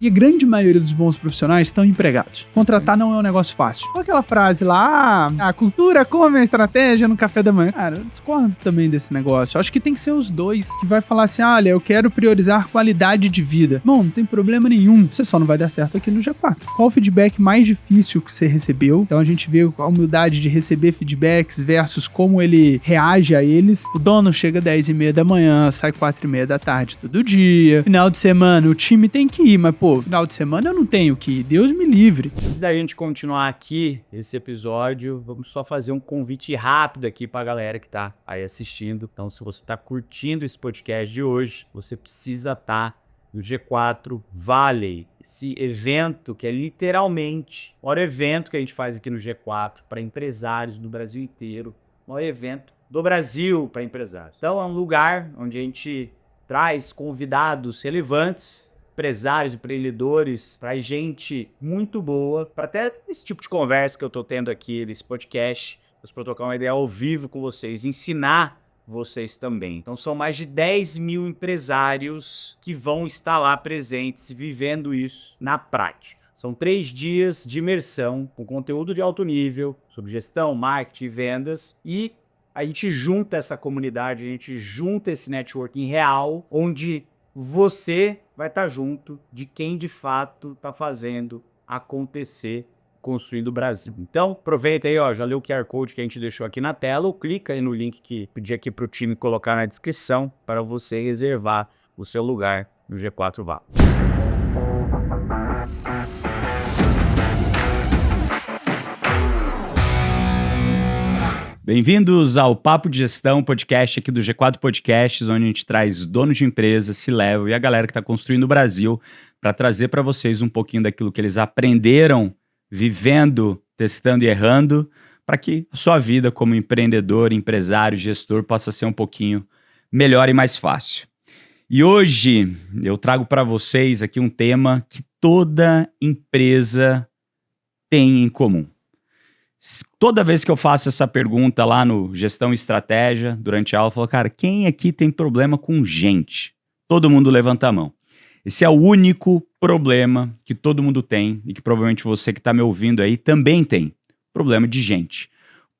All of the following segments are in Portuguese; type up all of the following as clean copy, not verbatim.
E a grande maioria dos bons profissionais estão empregados. Contratar não é um negócio fácil. Olha aquela frase lá, a cultura come a estratégia no café da manhã. Cara, eu discordo também desse negócio. Acho que tem que ser os dois, que vai falar assim, olha, eu quero priorizar qualidade de vida. Bom, não tem problema nenhum. Você só não vai dar certo aqui no G4. Qual o feedback mais difícil que você recebeu? Então a gente vê a humildade de receber feedbacks versus como ele reage a eles. O dono chega 10h30 da manhã, sai 4h30 da tarde todo dia. Final de semana, o time tem que ir, mas pô, final de semana eu não tenho que ir, Deus me livre. Antes da gente continuar aqui esse episódio, vamos só fazer um convite rápido aqui pra galera que tá aí assistindo. Então, se você tá curtindo esse podcast de hoje, você precisa estar no G4 Valley, esse evento que é literalmente o maior evento que a gente faz aqui no G4 para empresários do Brasil inteiro, o maior evento do Brasil para empresários. Então, é um lugar onde a gente traz convidados relevantes, empresários, empreendedores, pra gente muito boa, para até esse tipo de conversa que eu tô tendo aqui nesse podcast, para trocar uma ideia ao vivo com vocês, ensinar vocês também. Então são mais de 10 mil empresários que vão estar lá presentes, vivendo isso na prática. São 3 dias de imersão com conteúdo de alto nível, sobre gestão, marketing e vendas, e a gente junta essa comunidade, a gente junta esse networking real, onde você vai estar junto de quem de fato está fazendo acontecer, construindo o Brasil. Então, aproveita aí, ó, já leu o QR Code que a gente deixou aqui na tela, ou clica aí no link que pedi aqui para o time colocar na descrição para você reservar o seu lugar no G4 Valley. Bem-vindos ao Papo de Gestão, podcast aqui do G4 Podcasts, onde a gente traz donos de empresas, C-Level e a galera que está construindo o Brasil para trazer para vocês um pouquinho daquilo que eles aprenderam vivendo, testando e errando, para que a sua vida como empreendedor, empresário, gestor possa ser um pouquinho melhor e mais fácil. E hoje eu trago para vocês aqui um tema que toda empresa tem em comum. Toda vez que eu faço essa pergunta lá no Gestão e Estratégia, durante a aula, eu falo, cara, quem aqui tem problema com gente? Todo mundo levanta a mão. Esse é o único problema que todo mundo tem e que provavelmente você que está me ouvindo aí também tem. Problema de gente.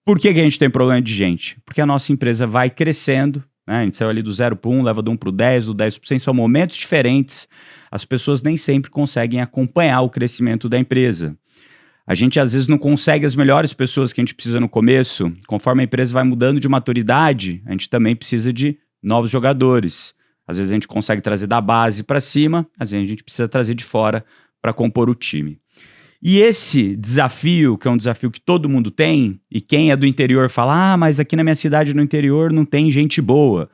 Por que a gente tem problema de gente? Porque a nossa empresa vai crescendo, né? A gente saiu ali do 0 para 1, leva do 1 para o 10, do 10 para o 100, são momentos diferentes. As pessoas nem sempre conseguem acompanhar o crescimento da empresa. A gente às vezes não consegue as melhores pessoas que a gente precisa no começo. Conforme a empresa vai mudando de maturidade, a gente também precisa de novos jogadores. Às vezes a gente consegue trazer da base para cima, às vezes a gente precisa trazer de fora para compor o time. E esse desafio, que é um desafio que todo mundo tem, e quem é do interior fala, mas aqui na minha cidade no interior não tem gente boa.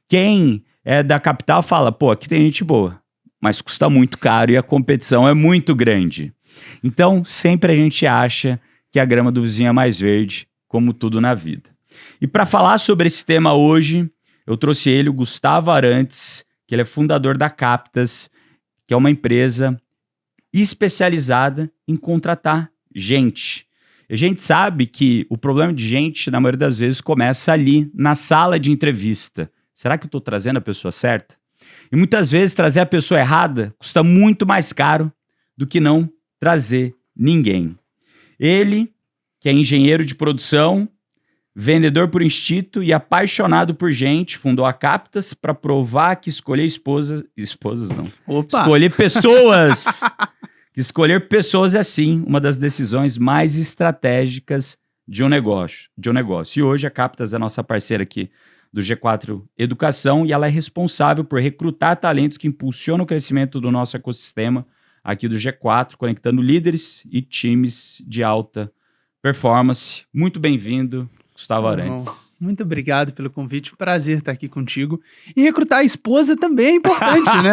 Quem é da capital fala, pô, aqui tem gente boa, mas custa muito caro e a competição é muito grande. Então, sempre a gente acha que a grama do vizinho é mais verde, como tudo na vida. E para falar sobre esse tema hoje, eu trouxe ele, o Gustavo Arantes, que ele é fundador da Captas, que é uma empresa especializada em contratar gente. E a gente sabe que o problema de gente, na maioria das vezes, começa ali, na sala de entrevista. Será que eu estou trazendo a pessoa certa? E muitas vezes trazer a pessoa errada custa muito mais caro do que não trazer ninguém. Ele, que é engenheiro de produção, vendedor por instinto e apaixonado por gente, fundou a Captas para provar que escolher escolher pessoas é sim uma das decisões mais estratégicas de um negócio. E hoje a Captas é a nossa parceira aqui do G4 Educação e ela é responsável por recrutar talentos que impulsionam o crescimento do nosso ecossistema aqui do G4, conectando líderes e times de alta performance. Muito bem-vindo, Gustavo Arantes. Muito obrigado pelo convite, prazer estar aqui contigo. E recrutar a esposa também é importante, né?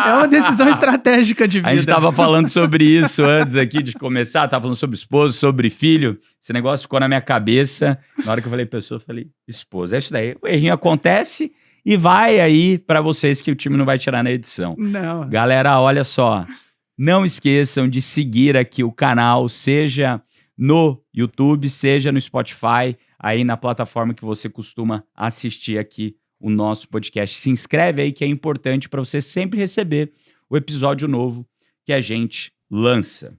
É uma decisão estratégica de vida. A gente estava falando sobre isso antes aqui de começar, estava falando sobre esposa, sobre filho. Esse negócio ficou na minha cabeça. Na hora que eu falei pessoa, eu falei esposa. É isso daí. O errinho acontece e vai aí para vocês que o time não vai tirar na edição. Não. Galera, olha só. Não esqueçam de seguir aqui o canal, seja no YouTube, seja no Spotify, aí na plataforma que você costuma assistir aqui o nosso podcast. Se inscreve aí que é importante para você sempre receber o episódio novo que a gente lança.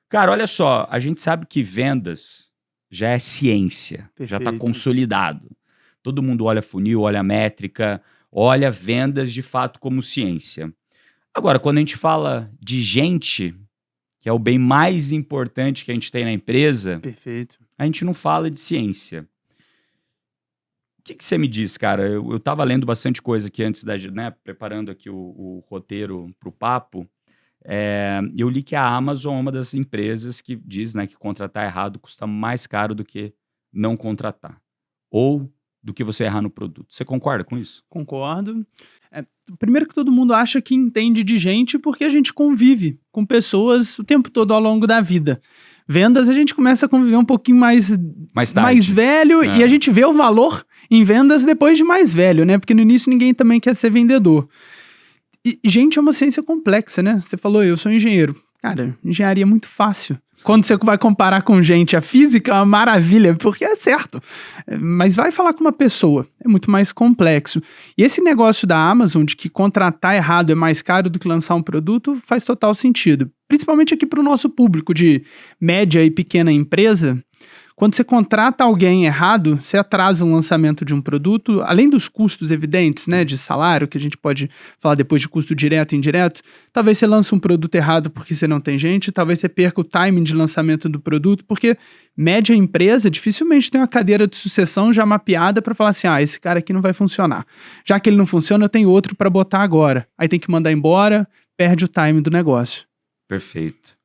Cara, olha só, a gente sabe que vendas já é ciência, já está Perfeito. consolidado. Todo mundo olha funil, olha métrica, olha vendas de fato como ciência. Agora, quando a gente fala de gente, que é o bem mais importante que a gente tem na empresa, Perfeito. a gente não fala de ciência. O que você me diz, cara? Eu estava lendo bastante coisa aqui antes né, preparando aqui o roteiro para o papo. Eu li que a Amazon é uma das empresas que diz, né, que contratar errado custa mais caro do que não contratar. Ou do que você errar no produto. Você concorda com isso? Concordo. Primeiro que todo mundo acha que entende de gente porque a gente convive com pessoas o tempo todo ao longo da vida. Vendas, a gente começa a conviver um pouquinho mais tarde. Mais velho e a gente vê o valor em vendas depois de mais velho, né? Porque no início ninguém também quer ser vendedor. E gente é uma ciência complexa, né? Você falou, eu sou engenheiro. Cara, engenharia é muito fácil. Quando você vai comparar com gente, a física é uma maravilha, porque é certo. Mas vai falar com uma pessoa, é muito mais complexo. E esse negócio da Amazon, de que contratar errado é mais caro do que lançar um produto, faz total sentido. Principalmente aqui para o nosso público de média e pequena empresa. Quando você contrata alguém errado, você atrasa o lançamento de um produto, além dos custos evidentes, né, de salário, que a gente pode falar depois de custo direto e indireto, talvez você lance um produto errado porque você não tem gente, talvez você perca o timing de lançamento do produto, porque média empresa dificilmente tem uma cadeira de sucessão já mapeada para falar assim, esse cara aqui não vai funcionar. Já que ele não funciona, eu tenho outro para botar agora. Aí tem que mandar embora, perde o timing do negócio. Perfeito.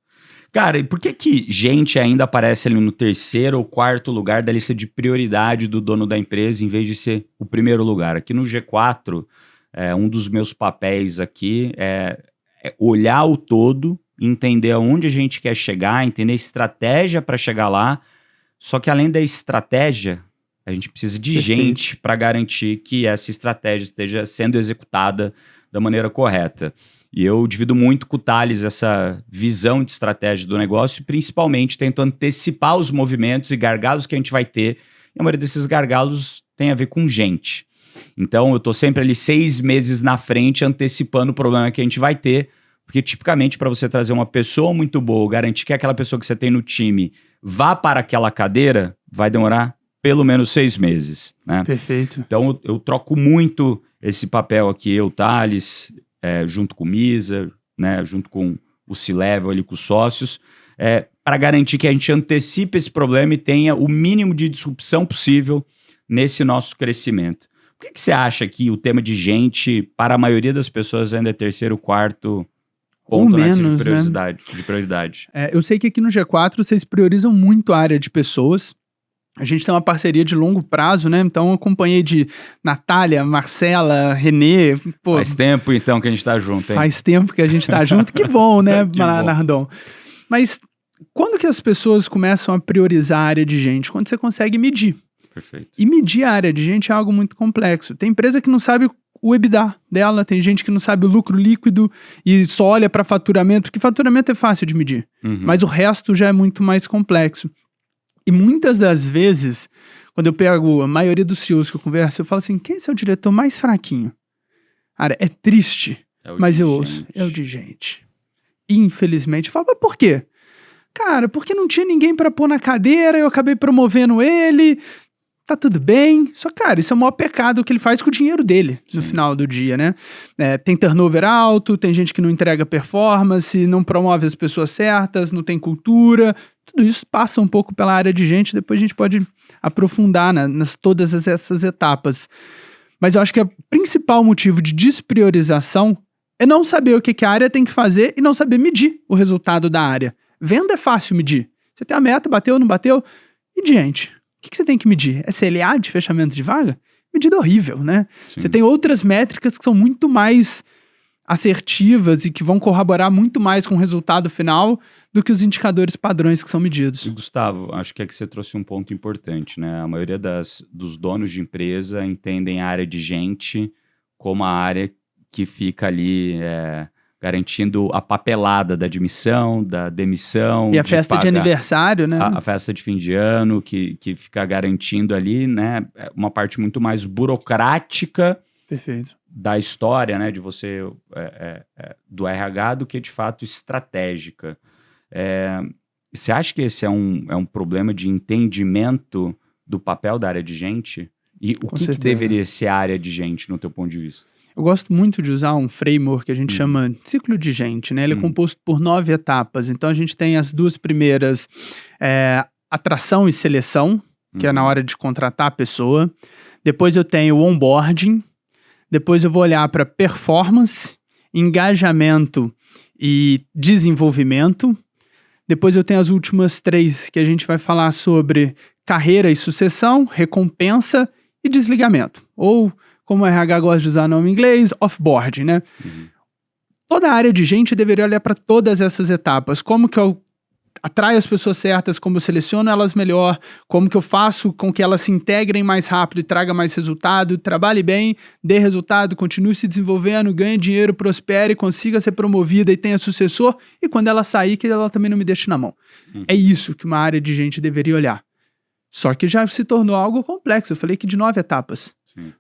Cara, e por que gente ainda aparece ali no terceiro ou quarto lugar da lista de prioridade do dono da empresa, em vez de ser o primeiro lugar? Aqui no G4, um dos meus papéis aqui é olhar o todo, entender aonde a gente quer chegar, entender a estratégia para chegar lá. Só que além da estratégia, a gente precisa de gente para garantir que essa estratégia esteja sendo executada da maneira correta. E eu divido muito com o Thales essa visão de estratégia do negócio, principalmente tento antecipar os movimentos e gargalos que a gente vai ter. E a maioria desses gargalos tem a ver com gente. Então, eu estou sempre ali 6 meses na frente, antecipando o problema que a gente vai ter, porque tipicamente para você trazer uma pessoa muito boa, garantir que aquela pessoa que você tem no time vá para aquela cadeira, vai demorar pelo menos 6 meses. Né? Perfeito. Então, eu troco muito esse papel aqui, eu, Thales, junto com o Misa, né, junto com o C-Level ali, com os sócios, para garantir que a gente antecipe esse problema e tenha o mínimo de disrupção possível nesse nosso crescimento. Por que você acha que o tema de gente, para a maioria das pessoas, ainda é terceiro, quarto ponto nessa de prioridade? Eu sei que aqui no G4 vocês priorizam muito a área de pessoas. A gente tem uma parceria de longo prazo, né? Então eu acompanhei de Natália, Marcela, Renê. Pô, faz tempo então que a gente tá junto, hein? Faz tempo que a gente tá junto. Que bom, né, Que bom. Nardon? Mas quando que as pessoas começam a priorizar a área de gente? Quando você consegue medir. Perfeito. E medir a área de gente é algo muito complexo. Tem empresa que não sabe o EBITDA dela, tem gente que não sabe o lucro líquido e só olha para faturamento, porque faturamento é fácil de medir. Mas o resto já é muito mais complexo. E muitas das vezes, quando eu pego a maioria dos CEOs que eu converso, eu falo assim, quem é seu diretor mais fraquinho? Cara, é triste, mas eu ouço, é o de gente. Infelizmente, eu falo, mas por quê? Cara, porque não tinha ninguém pra pôr na cadeira, eu acabei promovendo ele, tá tudo bem. Só, cara, isso é o maior pecado que ele faz com o dinheiro dele, no final do dia, né? Tem turnover alto, tem gente que não entrega performance, não promove as pessoas certas, não tem cultura. Tudo isso passa um pouco pela área de gente, depois a gente pode aprofundar nas todas essas etapas. Mas eu acho que o principal motivo de despriorização é não saber o que a área tem que fazer e não saber medir o resultado da área. Venda é fácil medir. Você tem a meta, bateu, não bateu? E gente, o que você tem que medir? É CLA de fechamento de vaga? Medida horrível, né? Sim. Você tem outras métricas que são muito mais assertivas e que vão corroborar muito mais com o resultado final do que os indicadores padrões que são medidos. E Gustavo, acho que você trouxe um ponto importante, né? A maioria dos donos de empresa entendem a área de gente como a área que fica ali garantindo a papelada da admissão, da demissão. E a festa de aniversário, né? A festa de fim de ano, que fica garantindo ali, né? Uma parte muito mais burocrática. Perfeito. da história, né, de você, do RH, do que de fato estratégica. Você acha que esse é um problema de entendimento do papel da área de gente? E o que deveria ser a área de gente, no teu ponto de vista? Eu gosto muito de usar um framework que a gente chama ciclo de gente, né? Ele é composto por 9 etapas. Então, a gente tem as 2 primeiras, atração e seleção, que é na hora de contratar a pessoa. Depois eu tenho o onboarding. Depois eu vou olhar para performance, engajamento e desenvolvimento. Depois eu tenho as últimas 3, que a gente vai falar sobre carreira e sucessão, recompensa e desligamento. Ou, como o RH gosta de usar o nome em inglês, offboarding, né? Toda a área de gente deveria olhar para todas essas etapas. Como que eu atraio as pessoas certas, como eu seleciono elas melhor, como que eu faço com que elas se integrem mais rápido e traga mais resultado, trabalhe bem, dê resultado, continue se desenvolvendo, ganhe dinheiro, prospere, consiga ser promovida e tenha sucessor, e quando ela sair, que ela também não me deixe na mão. É isso que uma área de gente deveria olhar. Só que já se tornou algo complexo. Eu falei que de 9 etapas.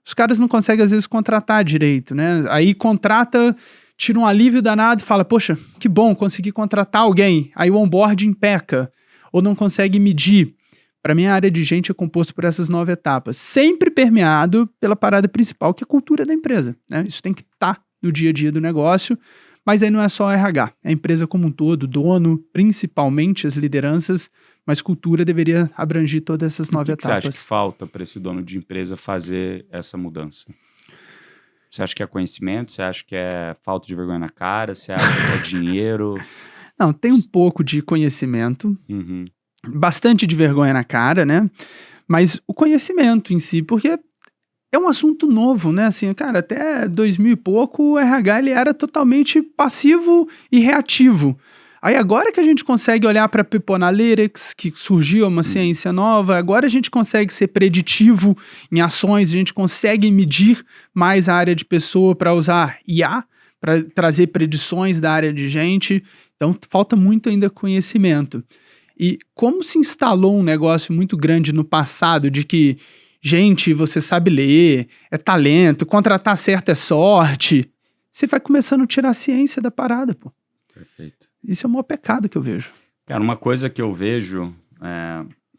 Os caras não conseguem, às vezes, contratar direito, né? Aí contrata, tira um alívio danado e fala, poxa, que bom, consegui contratar alguém. Aí o onboarding peca, ou não consegue medir. Para mim, a área de gente é composta por essas 9 etapas, sempre permeado pela parada principal, que é a cultura da empresa, né? Isso tem que estar no dia a dia do negócio, mas aí não é só RH, é a empresa como um todo, o dono, principalmente as lideranças, mas cultura deveria abranger todas essas 9 etapas. O que você acha que falta para esse dono de empresa fazer essa mudança? Você acha que é conhecimento? Você acha que é falta de vergonha na cara? Você acha que é dinheiro? Não, tem um pouco de conhecimento, bastante de vergonha na cara, né? Mas o conhecimento em si, porque é um assunto novo, né? Assim, cara, até 2000 e pouco o RH ele era totalmente passivo e reativo. Aí agora que a gente consegue olhar para People Analytics, que surgiu uma ciência nova, agora a gente consegue ser preditivo em ações, a gente consegue medir mais a área de pessoa para usar IA, para trazer predições da área de gente. Então falta muito ainda conhecimento. E como se instalou um negócio muito grande no passado de que, gente, você sabe ler, é talento, contratar certo é sorte, você vai começando a tirar a ciência da parada, pô. Perfeito. Isso é o maior pecado que eu vejo. Cara, uma coisa que eu vejo,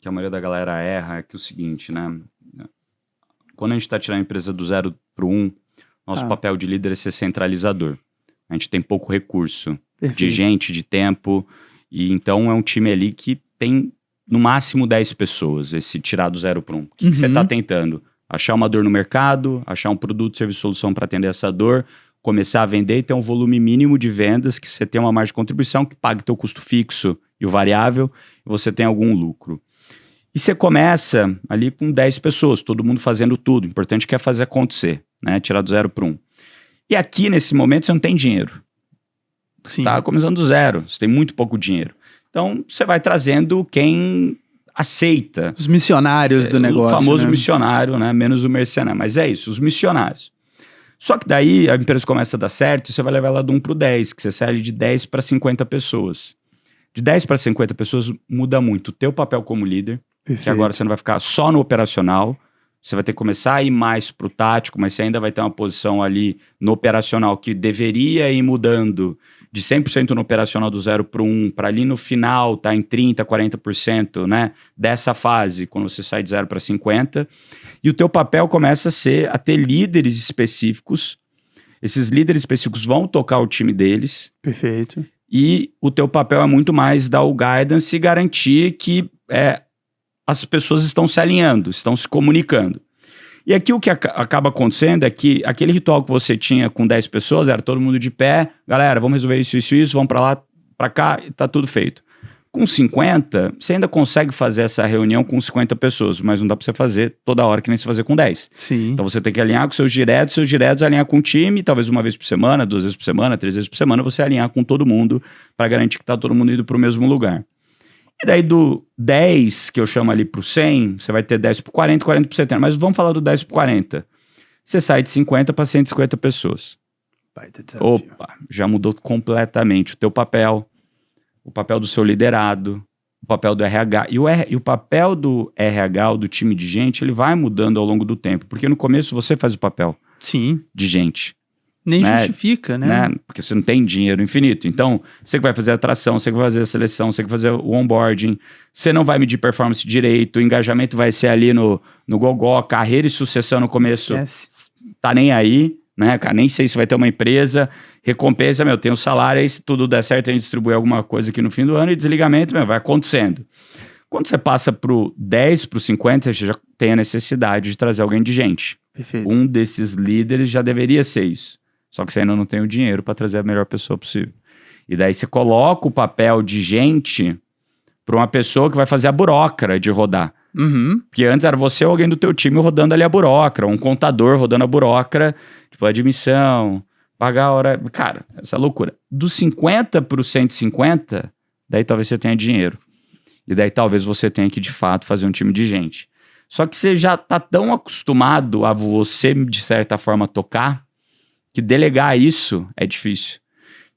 que a maioria da galera erra, é que é o seguinte, né? Quando a gente está tirando a empresa do 0 para o 1, nosso papel de líder é ser centralizador. A gente tem pouco recurso de gente, de tempo, e então é um time ali que tem no máximo 10 pessoas, esse tirar do 0 para o 1. O que você está tentando? Achar uma dor no mercado, achar um produto, serviço, solução para atender essa dor, começar a vender e ter um volume mínimo de vendas, que você tem uma margem de contribuição que pague teu custo fixo e o variável, e você tem algum lucro. E você começa ali com 10 pessoas, todo mundo fazendo tudo. O importante é fazer acontecer, né? Tirar do 0 para o 1. E aqui, nesse momento, você não tem dinheiro. Você está começando do 0, você tem muito pouco dinheiro. Então, você vai trazendo quem aceita. Os missionários do negócio. O famoso missionário, né? Menos o mercenário. Mas é isso, os missionários. Só que daí a empresa começa a dar certo e você vai levar ela do 1 para o 10, que você sai de 10 para 50 pessoas. De 10 para 50 pessoas muda muito o teu papel como líder, que agora você não vai ficar só no operacional, você vai ter que começar a ir mais para o tático, mas você ainda vai ter uma posição ali no operacional que deveria ir mudando de 100% no operacional do 0 para o 1, para ali no final tá em 30%, 40%, né, dessa fase, quando você sai de 0 para 50%, e o teu papel começa a ter líderes específicos, esses líderes específicos vão tocar o time deles. Perfeito. E o teu papel é muito mais dar o guidance e garantir que as pessoas estão se alinhando, estão se comunicando. E aqui o que acaba acontecendo é que aquele ritual que você tinha com 10 pessoas, era todo mundo de pé, galera, vamos resolver isso, vamos para lá, para cá, e tá tudo feito. Com 50, você ainda consegue fazer essa reunião com 50 pessoas, mas não dá para você fazer toda hora que nem você fazer com 10. Sim. Então você tem que alinhar com seus diretos alinhar com o time, talvez uma vez por semana, 2 vezes por semana, 3 vezes por semana, você alinhar com todo mundo para garantir que tá todo mundo indo para o mesmo lugar. E daí do 10, que eu chamo ali pro 100, você vai ter 10 por 40, 40 por 70. Mas vamos falar do 10 por 40. Você sai de 50 para 150 pessoas. Opa, já mudou completamente o teu papel, o papel do seu liderado, o papel do RH. E o papel do RH, ou do time de gente, ele vai mudando ao longo do tempo. Porque no começo você faz o papel. Sim. de gente. Nem né? justifica, né? Porque você não tem dinheiro infinito. Então, você que vai fazer a atração, você que vai fazer a seleção, você que vai fazer o onboarding, você não vai medir performance direito, o engajamento vai ser ali no gogó, carreira e sucessão no começo. Esquece. Tá nem aí, né, cara? Nem sei se vai ter uma empresa, recompensa, tem o salário, aí se tudo der certo, a gente distribui alguma coisa aqui no fim do ano e desligamento, vai acontecendo. Quando você passa pro 10, pro 50, você já tem a necessidade de trazer alguém de gente. Perfeito. Um desses líderes já deveria ser isso. Só que você ainda não tem o dinheiro para trazer a melhor pessoa possível. E daí você coloca o papel de gente para uma pessoa que vai fazer a burocra de rodar. Uhum. Porque antes era você ou alguém do teu time rodando ali a burocra, um contador rodando a burocra, tipo admissão, pagar a hora. Cara, essa loucura. Do 50 para o 150, daí talvez você tenha dinheiro. E daí talvez você tenha que, de fato, fazer um time de gente. Só que você já tá tão acostumado a você, de certa forma, tocar, que delegar isso é difícil.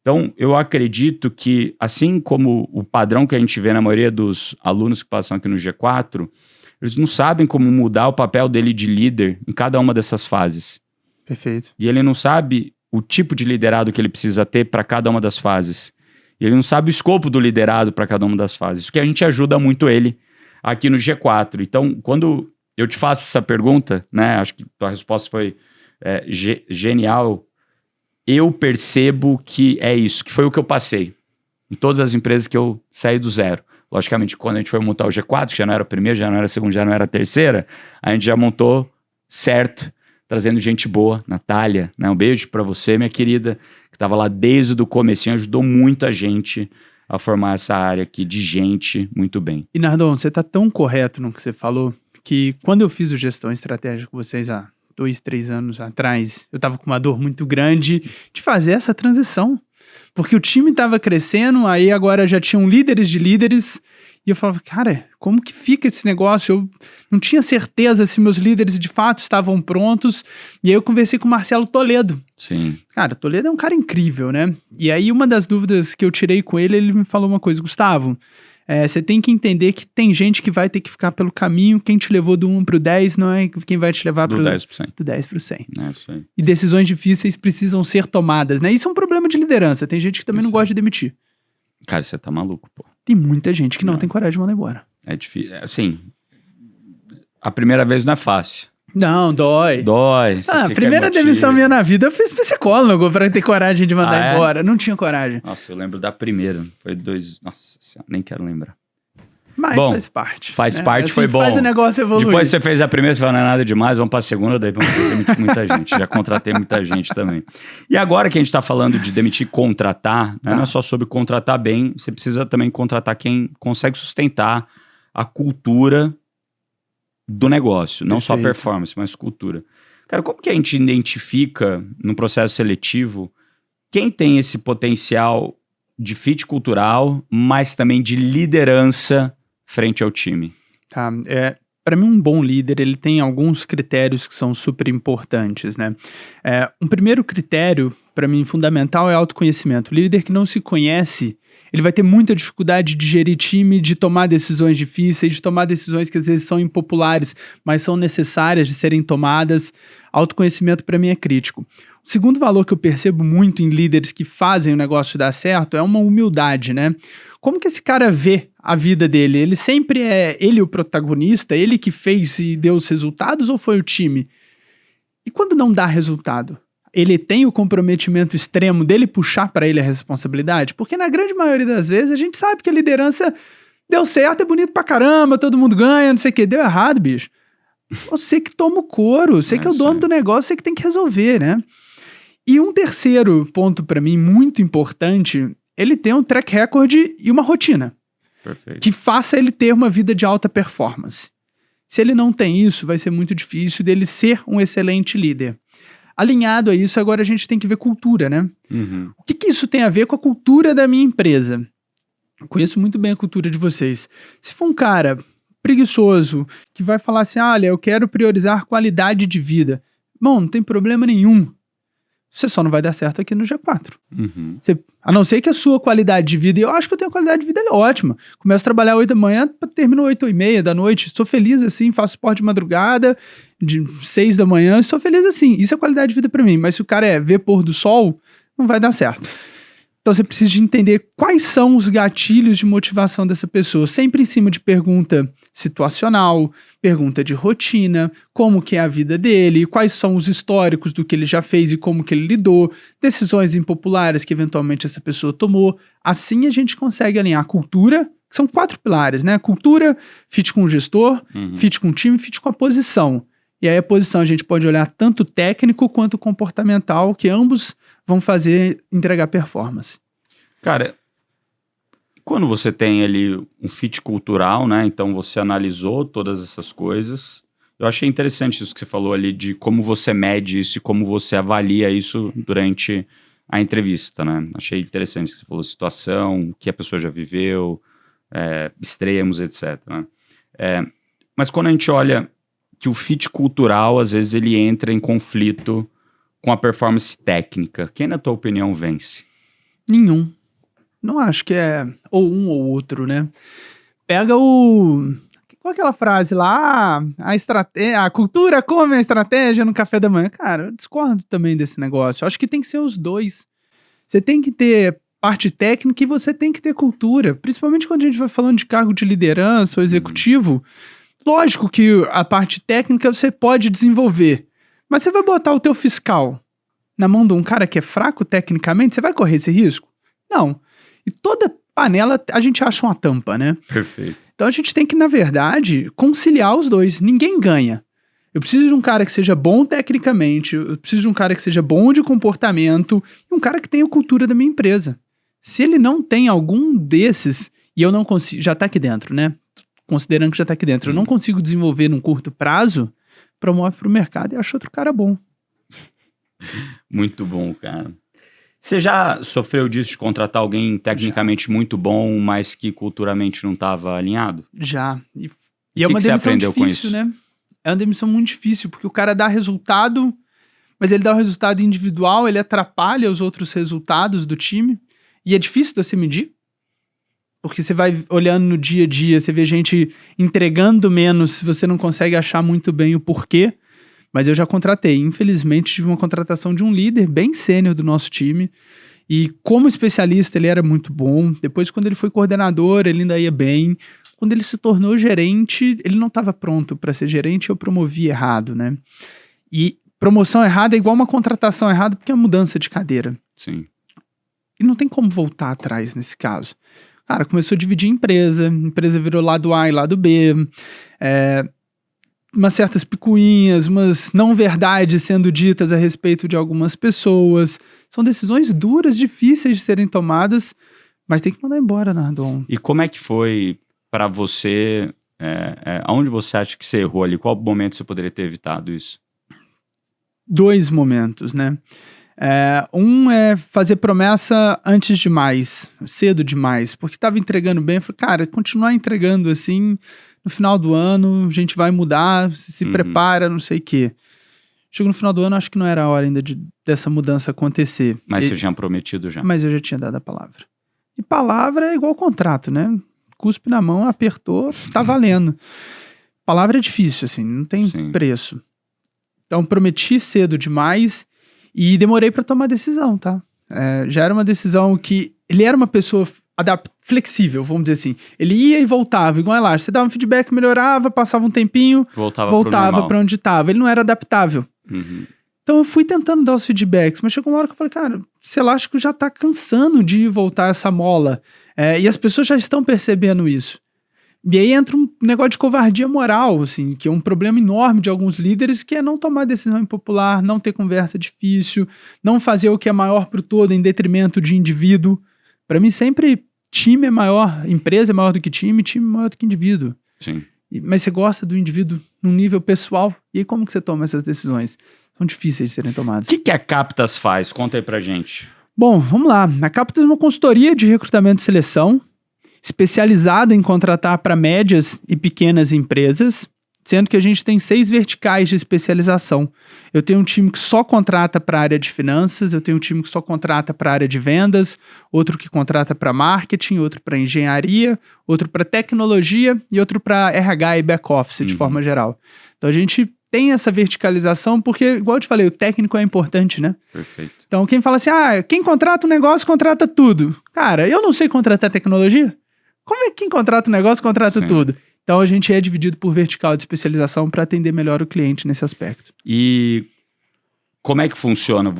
Então, eu acredito que, assim como o padrão que a gente vê na maioria dos alunos que passam aqui no G4, eles não sabem como mudar o papel dele de líder em cada uma dessas fases. Perfeito. E ele não sabe o tipo de liderado que ele precisa ter para cada uma das fases. E ele não sabe o escopo do liderado para cada uma das fases. Isso que a gente ajuda muito ele aqui no G4. Então, quando eu te faço essa pergunta, né, acho que a resposta foi genial. Eu percebo que é isso, que foi o que eu passei em todas as empresas que eu saí do zero. Logicamente, quando a gente foi montar o G4, que já não era a primeira, já não era a segunda, já não era a terceira, a gente já montou certo, trazendo gente boa. Natália, né? Um beijo para você, minha querida, que estava lá desde o comecinho, ajudou muito a gente a formar essa área aqui de gente muito bem. E Nardon, você tá tão correto no que você falou, que quando eu fiz o Gestão Estratégica com vocês 2, 3 anos atrás, eu tava com uma dor muito grande de fazer essa transição. Porque o time tava crescendo, aí agora já tinham líderes de líderes, e eu falava, cara, como que fica esse negócio? Eu não tinha certeza se meus líderes de fato estavam prontos, e aí eu conversei com o Marcelo Toledo. Sim. Cara, o Toledo é um cara incrível, né? E aí uma das dúvidas que eu tirei com ele, ele me falou uma coisa, Gustavo, você tem que entender que tem gente que vai ter que ficar pelo caminho, quem te levou do 1 pro 10 não é quem vai te levar do 10%. Do 10 pro 100. É isso aí. E decisões difíceis precisam ser tomadas, né? Isso é um problema de liderança, tem gente que também não gosta de demitir. Cara, você tá maluco, pô. Tem muita gente que não tem coragem de mandar embora. É difícil, assim, a primeira vez não é fácil. Não, dói. Dói. A primeira demissão minha na vida, eu fiz psicólogo pra ter coragem de mandar embora. Não tinha coragem. Nossa, eu lembro da primeira. Foi 2... Nossa senhora, nem quero lembrar. Mas bom, faz parte. Faz parte, assim foi bom. Faz o negócio evoluir. Depois você fez a primeira, você falou, não é nada demais, vamos pra segunda, daí vamos demitir muita gente. Já contratei muita gente também. E agora que a gente tá falando de demitir e contratar, né, não é só sobre contratar bem, você precisa também contratar quem consegue sustentar a cultura do negócio. Não só performance, mas cultura. Cara, como que a gente identifica, no processo seletivo, quem tem esse potencial de fit cultural, mas também de liderança frente ao time? Tá, para mim um bom líder, ele tem alguns critérios que são super importantes, né? Um primeiro critério, para mim, fundamental é autoconhecimento. O líder que não se conhece, ele vai ter muita dificuldade de gerir time, de tomar decisões difíceis, de tomar decisões que às vezes são impopulares, mas são necessárias de serem tomadas. Autoconhecimento para mim é crítico. O segundo valor que eu percebo muito em líderes que fazem o negócio dar certo é uma humildade, né? Como que esse cara vê a vida dele? Ele sempre é ele o protagonista, ele que fez e deu os resultados ou foi o time? E quando não dá resultado? Ele tem o comprometimento extremo dele puxar para ele a responsabilidade? Porque na grande maioria das vezes a gente sabe que a liderança deu certo, é bonito pra caramba, todo mundo ganha, não sei o que. Deu errado, bicho. Você que toma o couro, você que é o dono do negócio, você que tem que resolver, né? E um terceiro ponto para mim muito importante, ele tem um track record e uma rotina. Perfeito. Que faça ele ter uma vida de alta performance. Se ele não tem isso, vai ser muito difícil dele ser um excelente líder. Alinhado a isso, agora a gente tem que ver cultura, né? Uhum. O que isso tem a ver com a cultura da minha empresa? Eu conheço muito bem a cultura de vocês. Se for um cara preguiçoso, que vai falar assim, olha, eu quero priorizar qualidade de vida. Bom, não tem problema nenhum. Você só não vai dar certo aqui no G4. Uhum. A não ser que a sua qualidade de vida, e eu acho que eu tenho a qualidade de vida ótima. Começo a trabalhar 8 da manhã, termino 8h30 da noite. Sou feliz assim, faço esporte de madrugada, de 6 da manhã, eu sou feliz assim. Isso é qualidade de vida pra mim. Mas se o cara é ver pôr do sol, não vai dar certo. Então você precisa de entender quais são os gatilhos de motivação dessa pessoa. Sempre em cima de pergunta situacional, pergunta de rotina, como que é a vida dele, quais são os históricos do que ele já fez e como que ele lidou, decisões impopulares que eventualmente essa pessoa tomou. Assim a gente consegue alinhar a cultura, que são 4 pilares, né? Cultura, fit com o gestor, fit com o time, fit com a posição. E aí a posição a gente pode olhar tanto técnico quanto comportamental, que ambos vão fazer entregar performance. Cara, quando você tem ali um fit cultural, né? Então você analisou todas essas coisas. Eu achei interessante isso que você falou ali de como você mede isso e como você avalia isso durante a entrevista, né? Achei interessante que você falou situação, o que a pessoa já viveu, extremos, etc. Né? Mas quando a gente olha que o fit cultural, às vezes, ele entra em conflito com a performance técnica, quem, na tua opinião, vence? Nenhum. Não acho que é ou um ou outro, né? Pega qual é aquela frase lá? A cultura come a estratégia no café da manhã. Cara, eu discordo também desse negócio. Eu acho que tem que ser os dois. Você tem que ter parte técnica e você tem que ter cultura. Principalmente quando a gente vai falando de cargo de liderança ou executivo. Lógico que a parte técnica você pode desenvolver. Mas você vai botar o teu fiscal na mão de um cara que é fraco tecnicamente, você vai correr esse risco? Não. E toda panela a gente acha uma tampa, né? Perfeito. Então a gente tem que, na verdade, conciliar os dois. Ninguém ganha. Eu preciso de um cara que seja bom tecnicamente, eu preciso de um cara que seja bom de comportamento e um cara que tenha a cultura da minha empresa. Se ele não tem algum desses, e eu não consigo, já tá aqui dentro, né? Considerando que já tá aqui dentro, eu não consigo desenvolver num curto prazo, promove pro mercado e acha outro cara bom. Muito bom, cara. Você já sofreu disso de contratar alguém tecnicamente muito bom, mas que culturalmente não estava alinhado? Já. E é uma demissão difícil, né? É uma demissão muito difícil, porque o cara dá resultado, mas ele dá o resultado individual, ele atrapalha os outros resultados do time, e é difícil de você medir, porque você vai olhando no dia a dia, você vê gente entregando menos, você não consegue achar muito bem o porquê. Mas eu já contratei, infelizmente tive uma contratação de um líder bem sênior do nosso time, e como especialista ele era muito bom. Depois, quando ele foi coordenador, ele ainda ia bem. Quando ele se tornou gerente, ele não estava pronto para ser gerente, eu promovi errado, né? E promoção errada é igual uma contratação errada, porque é uma mudança de cadeira. Sim. E não tem como voltar atrás nesse caso. Cara, começou a dividir a empresa virou lado A e lado B, umas certas picuinhas, umas não verdades sendo ditas a respeito de algumas pessoas. São decisões duras, difíceis de serem tomadas, mas tem que mandar embora, Nardon. E como é que foi para você, aonde você acha que você errou ali? Qual momento você poderia ter evitado isso? 2 momentos, né? Um é fazer promessa antes demais, cedo demais, porque estava entregando bem. Eu falei, cara, continuar entregando assim, no final do ano a gente vai mudar, se prepara, não sei o quê. Chegou no final do ano, acho que não era a hora ainda dessa mudança acontecer. Mas você tinha prometido já? Mas eu já tinha dado a palavra. E palavra é igual contrato, né? Cuspe na mão, apertou, tá valendo. Palavra é difícil, assim, não tem preço. Então prometi cedo demais e demorei para tomar decisão, tá? Já era uma decisão que... Ele era uma pessoa flexível, vamos dizer assim. Ele ia e voltava, igual lá. Você dava um feedback, melhorava, passava um tempinho, voltava para onde estava. Ele não era adaptável. Então eu fui tentando dar os feedbacks, mas chegou uma hora que eu falei, cara, esse elástico já tá cansando de voltar essa mola. E as pessoas já estão percebendo isso. E aí entra um negócio de covardia moral, assim, que é um problema enorme de alguns líderes, que é não tomar decisão impopular, não ter conversa difícil, não fazer o que é maior pro todo em detrimento de indivíduo. Para mim, sempre time é maior, empresa é maior do que time é maior do que indivíduo. Sim. Mas você gosta do indivíduo num nível pessoal, e aí como que você toma essas decisões? São difíceis de serem tomadas. O que a Captas faz? Conta aí pra gente. Bom, vamos lá. A Captas é uma consultoria de recrutamento e seleção, especializada em contratar para médias e pequenas empresas, sendo que a gente tem 6 verticais de especialização. Eu tenho um time que só contrata para a área de finanças, eu tenho um time que só contrata para a área de vendas, outro que contrata para marketing, outro para engenharia, outro para tecnologia e outro para RH e back-office, de forma geral. Então a gente tem essa verticalização, porque, igual eu te falei, o técnico é importante, né? Perfeito. Então, quem fala assim, quem contrata um negócio, contrata tudo. Cara, eu não sei contratar tecnologia? Como é que quem contrata um negócio, contrata tudo? Então, a gente é dividido por vertical de especialização para atender melhor o cliente nesse aspecto. E como é que funciona?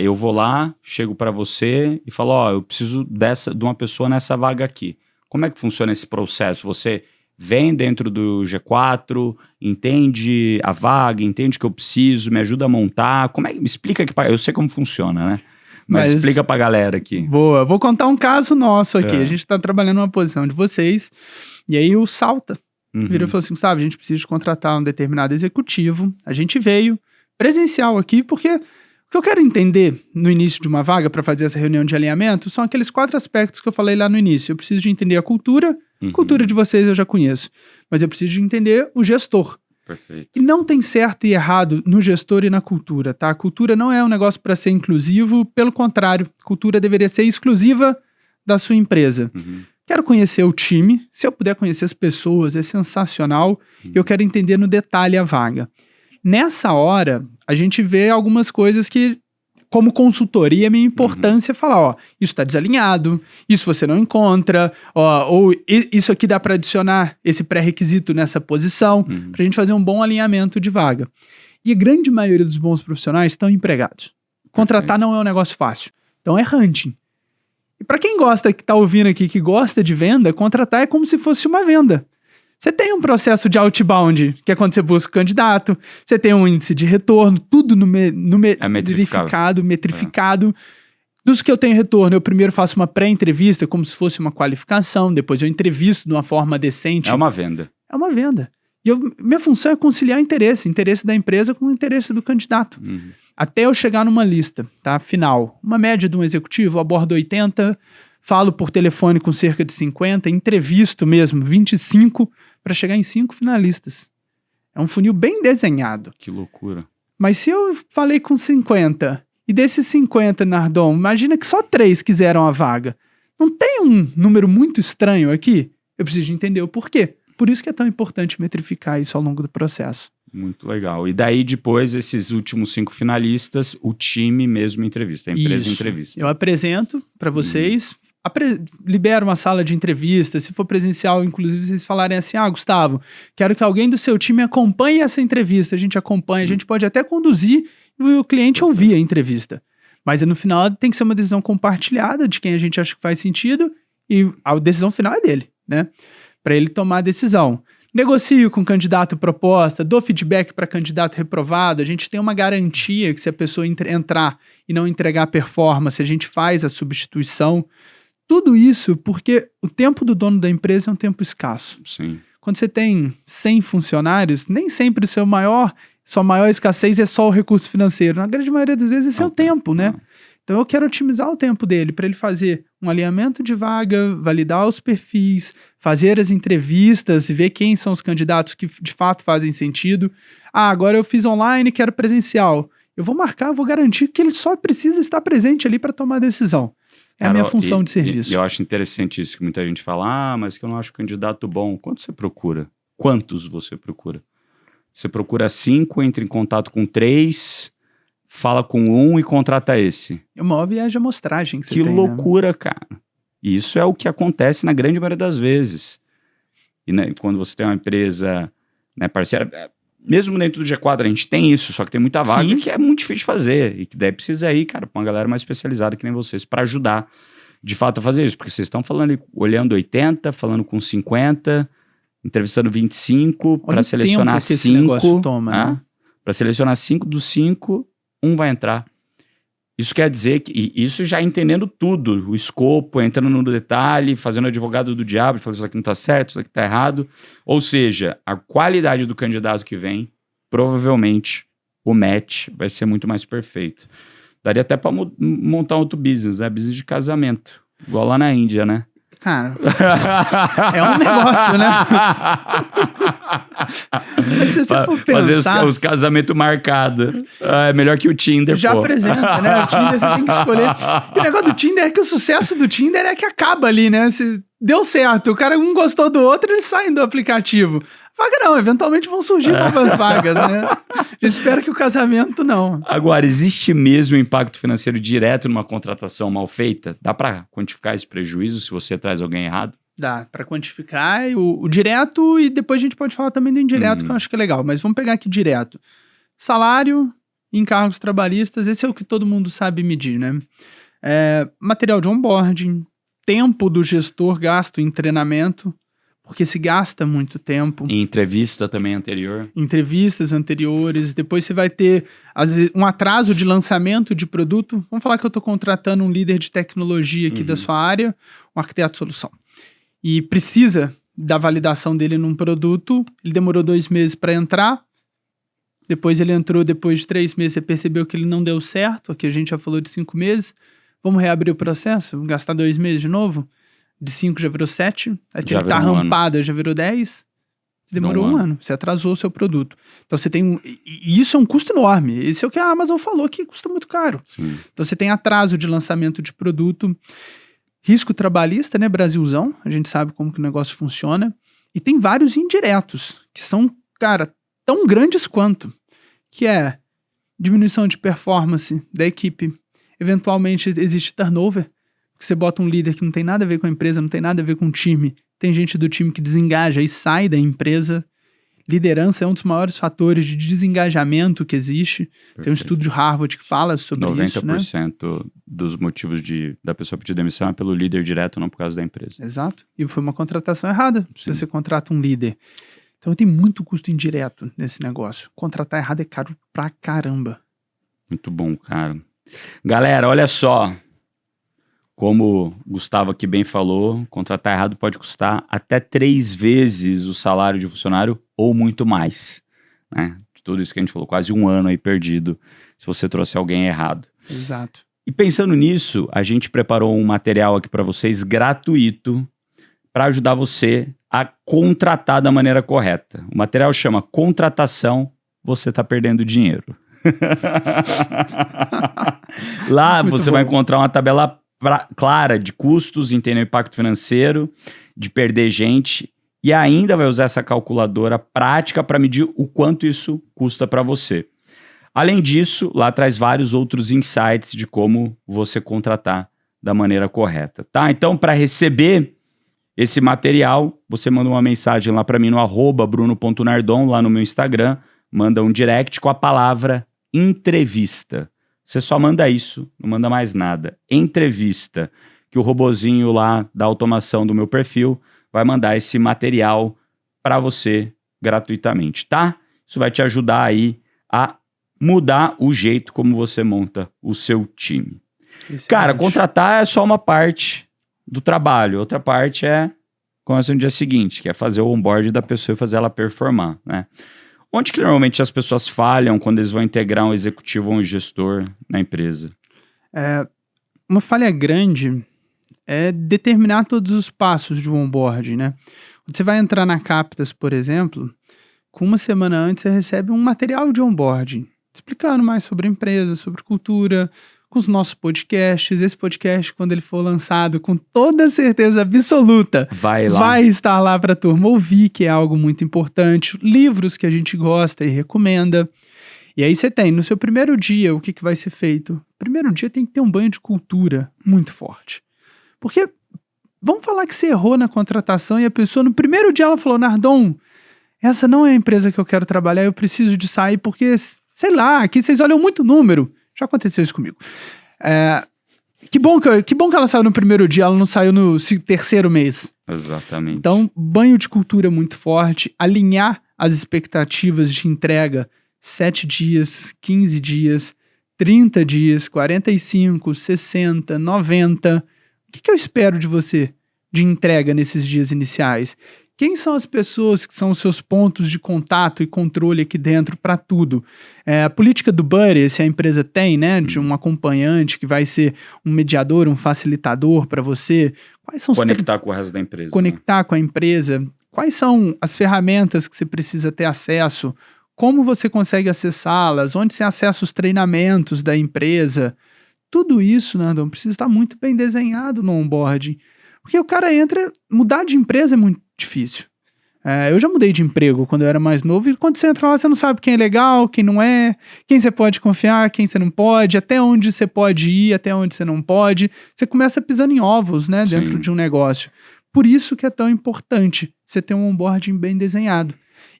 Eu vou lá, chego para você e falo, eu preciso de uma pessoa nessa vaga aqui. Como é que funciona esse processo? Você vem dentro do G4, entende a vaga, entende o que eu preciso, me ajuda a montar. Me explica aqui, eu sei como funciona, né? Mas explica pra galera aqui. Boa, vou contar um caso nosso aqui. A gente tá trabalhando numa posição de vocês, e aí o Salta virou e falou assim, Gustavo, a gente precisa de contratar um determinado executivo. A gente veio presencial aqui, porque o que eu quero entender no início de uma vaga para fazer essa reunião de alinhamento são aqueles 4 aspectos que eu falei lá no início. Eu preciso de entender a cultura, cultura de vocês eu já conheço, mas eu preciso de entender o gestor. Perfeito. E não tem certo e errado no gestor e na cultura, tá? A cultura não é um negócio para ser inclusivo, pelo contrário, a cultura deveria ser exclusiva da sua empresa. Quero conhecer o time, se eu puder conhecer as pessoas, é sensacional, eu quero entender no detalhe a vaga. Nessa hora, a gente vê algumas coisas que, como consultoria, é minha importância falar, isso está desalinhado, isso você não encontra, ou isso aqui dá para adicionar esse pré-requisito nessa posição, para a gente fazer um bom alinhamento de vaga. E a grande maioria dos bons profissionais estão empregados. Contratar não é um negócio fácil. Então é hunting. E para quem gosta, que está ouvindo aqui, que gosta de venda, contratar é como se fosse uma venda. Você tem um processo de outbound, que é quando você busca o candidato, você tem um índice de retorno, tudo metrificado. Dos que eu tenho retorno, eu primeiro faço uma pré-entrevista, como se fosse uma qualificação, depois eu entrevisto de uma forma decente. É uma venda. É uma venda. E minha função é conciliar interesse da empresa com o interesse do candidato. Até eu chegar numa lista, tá? Final. Uma média de um executivo, eu abordo 80, falo por telefone com cerca de 50, entrevisto mesmo 25, para chegar em 5 finalistas. É um funil bem desenhado. Que loucura. Mas se eu falei com 50, e desses 50, Nardon, imagina que só 3 quiseram a vaga. Não tem um número muito estranho aqui? Eu preciso de entender o porquê. Por isso que é tão importante metrificar isso ao longo do processo. Muito legal. E daí, depois, esses últimos 5 finalistas, o time mesmo entrevista, a empresa entrevista. Eu apresento para vocês, libero uma sala de entrevista, se for presencial, inclusive, vocês falarem assim, Gustavo, quero que alguém do seu time acompanhe essa entrevista, a gente acompanha, a gente pode até conduzir e o cliente ouvir a entrevista. Mas no final tem que ser uma decisão compartilhada de quem a gente acha que faz sentido e a decisão final é dele, né? Para ele tomar a decisão. Negocio com o candidato proposta, dou feedback para candidato reprovado, a gente tem uma garantia que se a pessoa entrar e não entregar performance, a gente faz a substituição. Tudo isso porque o tempo do dono da empresa é um tempo escasso. Sim. Quando você tem 100 funcionários, nem sempre sua maior escassez é só o recurso financeiro. Na grande maioria das vezes esse é o tempo, né? Então eu quero otimizar o tempo dele para ele fazer um alinhamento de vaga, validar os perfis, fazer as entrevistas e ver quem são os candidatos que de fato fazem sentido. Agora eu fiz online e quero presencial. Eu vou marcar, vou garantir que ele só precisa estar presente ali para tomar a decisão. É a minha função de serviço. E eu acho interessante isso, que muita gente fala, mas que eu não acho candidato bom. Quanto você procura? Quantos você procura? Você procura 5, entra em contato com 3... fala com 1 e contrata esse. É uma viagem de amostragem que você tem, Que loucura, né? Cara. E isso é o que acontece na grande maioria das vezes. E né, quando você tem uma empresa, né, parceira, mesmo dentro do G4 a gente tem isso, só que tem muita vaga que é muito difícil de fazer. E que daí precisa ir, cara, pra uma galera mais especializada que nem vocês, para ajudar de fato a fazer isso. Porque vocês estão falando, olhando 80, falando com 50, entrevistando 25 para selecionar 5. Para selecionar 5 dos 5, 1 vai entrar. Isso quer dizer que, e isso já entendendo tudo, o escopo, entrando no detalhe, fazendo advogado do diabo, falando isso aqui não tá certo, isso aqui tá errado. Ou seja, a qualidade do candidato que vem, provavelmente o match vai ser muito mais perfeito. Daria até para montar outro business, né? Business de casamento, igual lá na Índia, né? Cara, é um negócio, né? Mas se você for pensar... Fazer os casamentos marcados. É melhor que o Tinder, já apresenta, né? O Tinder você tem que escolher. E o negócio do Tinder é que o sucesso do Tinder é que acaba ali, né? deu certo, o cara um gostou do outro, eles saem do aplicativo. Vaga não, eventualmente vão surgir novas vagas, né? A gente espera que o casamento não. Agora, existe mesmo impacto financeiro direto numa contratação mal feita? Dá para quantificar esse prejuízo se você traz alguém errado? Dá para quantificar o direto e depois a gente pode falar também do indireto, que eu acho que é legal. Mas vamos pegar aqui direto. Salário, encargos trabalhistas, esse é o que todo mundo sabe medir, né? Material de onboarding, tempo do gestor gasto em treinamento, porque se gasta muito tempo. Em entrevista também anterior. Entrevistas anteriores, depois você vai ter às vezes, um atraso de lançamento de produto. Vamos falar que eu estou contratando um líder de tecnologia aqui da sua área, um arquiteto de solução. E precisa da validação dele num produto, ele demorou 2 meses para entrar, depois ele entrou depois de 3 meses, você percebeu que ele não deu certo, aqui a gente já falou de 5 meses, vamos reabrir o processo, vamos gastar 2 meses de novo? De 5 já virou 7, aí Já ele tá virou um rampada, já virou 10, demorou um ano, você atrasou o seu produto. Então você tem e isso é um custo enorme, esse é o que a Amazon falou que custa muito caro. Sim. Então você tem atraso de lançamento de produto, risco trabalhista, né, Brasilzão, a gente sabe como que o negócio funciona, e tem vários indiretos, que são, cara, tão grandes quanto, que é diminuição de performance da equipe, eventualmente existe turnover, que você bota um líder que não tem nada a ver com a empresa, não tem nada a ver com o time, tem gente do time que desengaja e sai da empresa. Liderança é um dos maiores fatores de desengajamento que existe. Perfeito. Tem um estudo de Harvard que fala sobre isso, né? 90% dos motivos da pessoa pedir demissão é pelo líder direto, não por causa da empresa. Exato. E foi uma contratação errada, Sim. se você contrata um líder. Então tem muito custo indireto nesse negócio. Contratar errado é caro pra caramba. Muito bom, cara. Galera, olha só. Como o Gustavo aqui bem falou, contratar errado pode custar até 3 vezes o salário de funcionário ou muito mais, né? De tudo isso que a gente falou, quase 1 ano aí perdido se você trouxe alguém errado. Exato. E pensando nisso, a gente preparou um material aqui para vocês gratuito para ajudar você a contratar da maneira correta. O material chama Contratação, Você Tá Perdendo Dinheiro. Lá Muito você bom. vai encontrar uma tabela clara de custos, entender o impacto financeiro, de perder gente, e ainda vai usar essa calculadora prática para medir o quanto isso custa para você. Além disso, lá traz vários outros insights de como você contratar da maneira correta, tá? Então, para receber esse material, você manda uma mensagem lá para mim no @bruno.nardon, lá no meu Instagram, manda um direct com a palavra entrevista. Você só manda isso, não manda mais nada. Entrevista, que o robozinho lá da automação do meu perfil vai mandar esse material para você gratuitamente, tá? Isso vai te ajudar aí a mudar o jeito como você monta o seu time. Excelente. Cara, contratar é só uma parte do trabalho. Outra parte começa no dia seguinte, que é fazer o onboard da pessoa e fazer ela performar, né? Onde que normalmente as pessoas falham quando eles vão integrar um executivo ou um gestor na empresa? Uma falha grande é determinar todos os passos de um onboarding, né? Quando você vai entrar na Captas, por exemplo, com 1 semana antes você recebe um material de onboarding, explicando mais sobre a empresa, sobre cultura, com os nossos podcasts. Esse podcast, quando ele for lançado, com toda certeza absoluta, Vai lá. vai estar lá para a turma ouvir, que é algo muito importante. Livros que a gente gosta e recomenda. E aí você tem, no seu primeiro dia, o que vai ser feito? Primeiro dia tem que ter um banho de cultura muito forte. Porque, vamos falar que você errou na contratação e a pessoa, no primeiro dia, ela falou, Nardon, essa não é a empresa que eu quero trabalhar, eu preciso de sair porque, sei lá, aqui vocês olham muito número. Já aconteceu isso comigo. Que bom que ela saiu no primeiro dia, ela não saiu no 3º mês. Exatamente. Então, banho de cultura muito forte, alinhar as expectativas de entrega, 7 dias, 15 dias, 30 dias, 45, 60, 90. O que eu espero de você de entrega nesses dias iniciais? Quem são as pessoas que são os seus pontos de contato e controle aqui dentro para tudo? A política do buddy, se a empresa tem, né, de um acompanhante que vai ser um mediador, um facilitador para você. Quais são Conectar com o resto da empresa. Conectar com a empresa. Quais são as ferramentas que você precisa ter acesso? Como você consegue acessá-las? Onde você acessa os treinamentos da empresa? Tudo isso, Nardon, precisa estar muito bem desenhado no onboarding. Porque o cara entra, mudar de empresa é muito difícil. Eu já mudei de emprego quando eu era mais novo, e quando você entra lá, você não sabe quem é legal, quem não é, quem você pode confiar, quem você não pode, até onde você pode ir, até onde você não pode. Você começa pisando em ovos, né, dentro Sim. de um negócio. Por isso que é tão importante você ter um onboarding bem desenhado.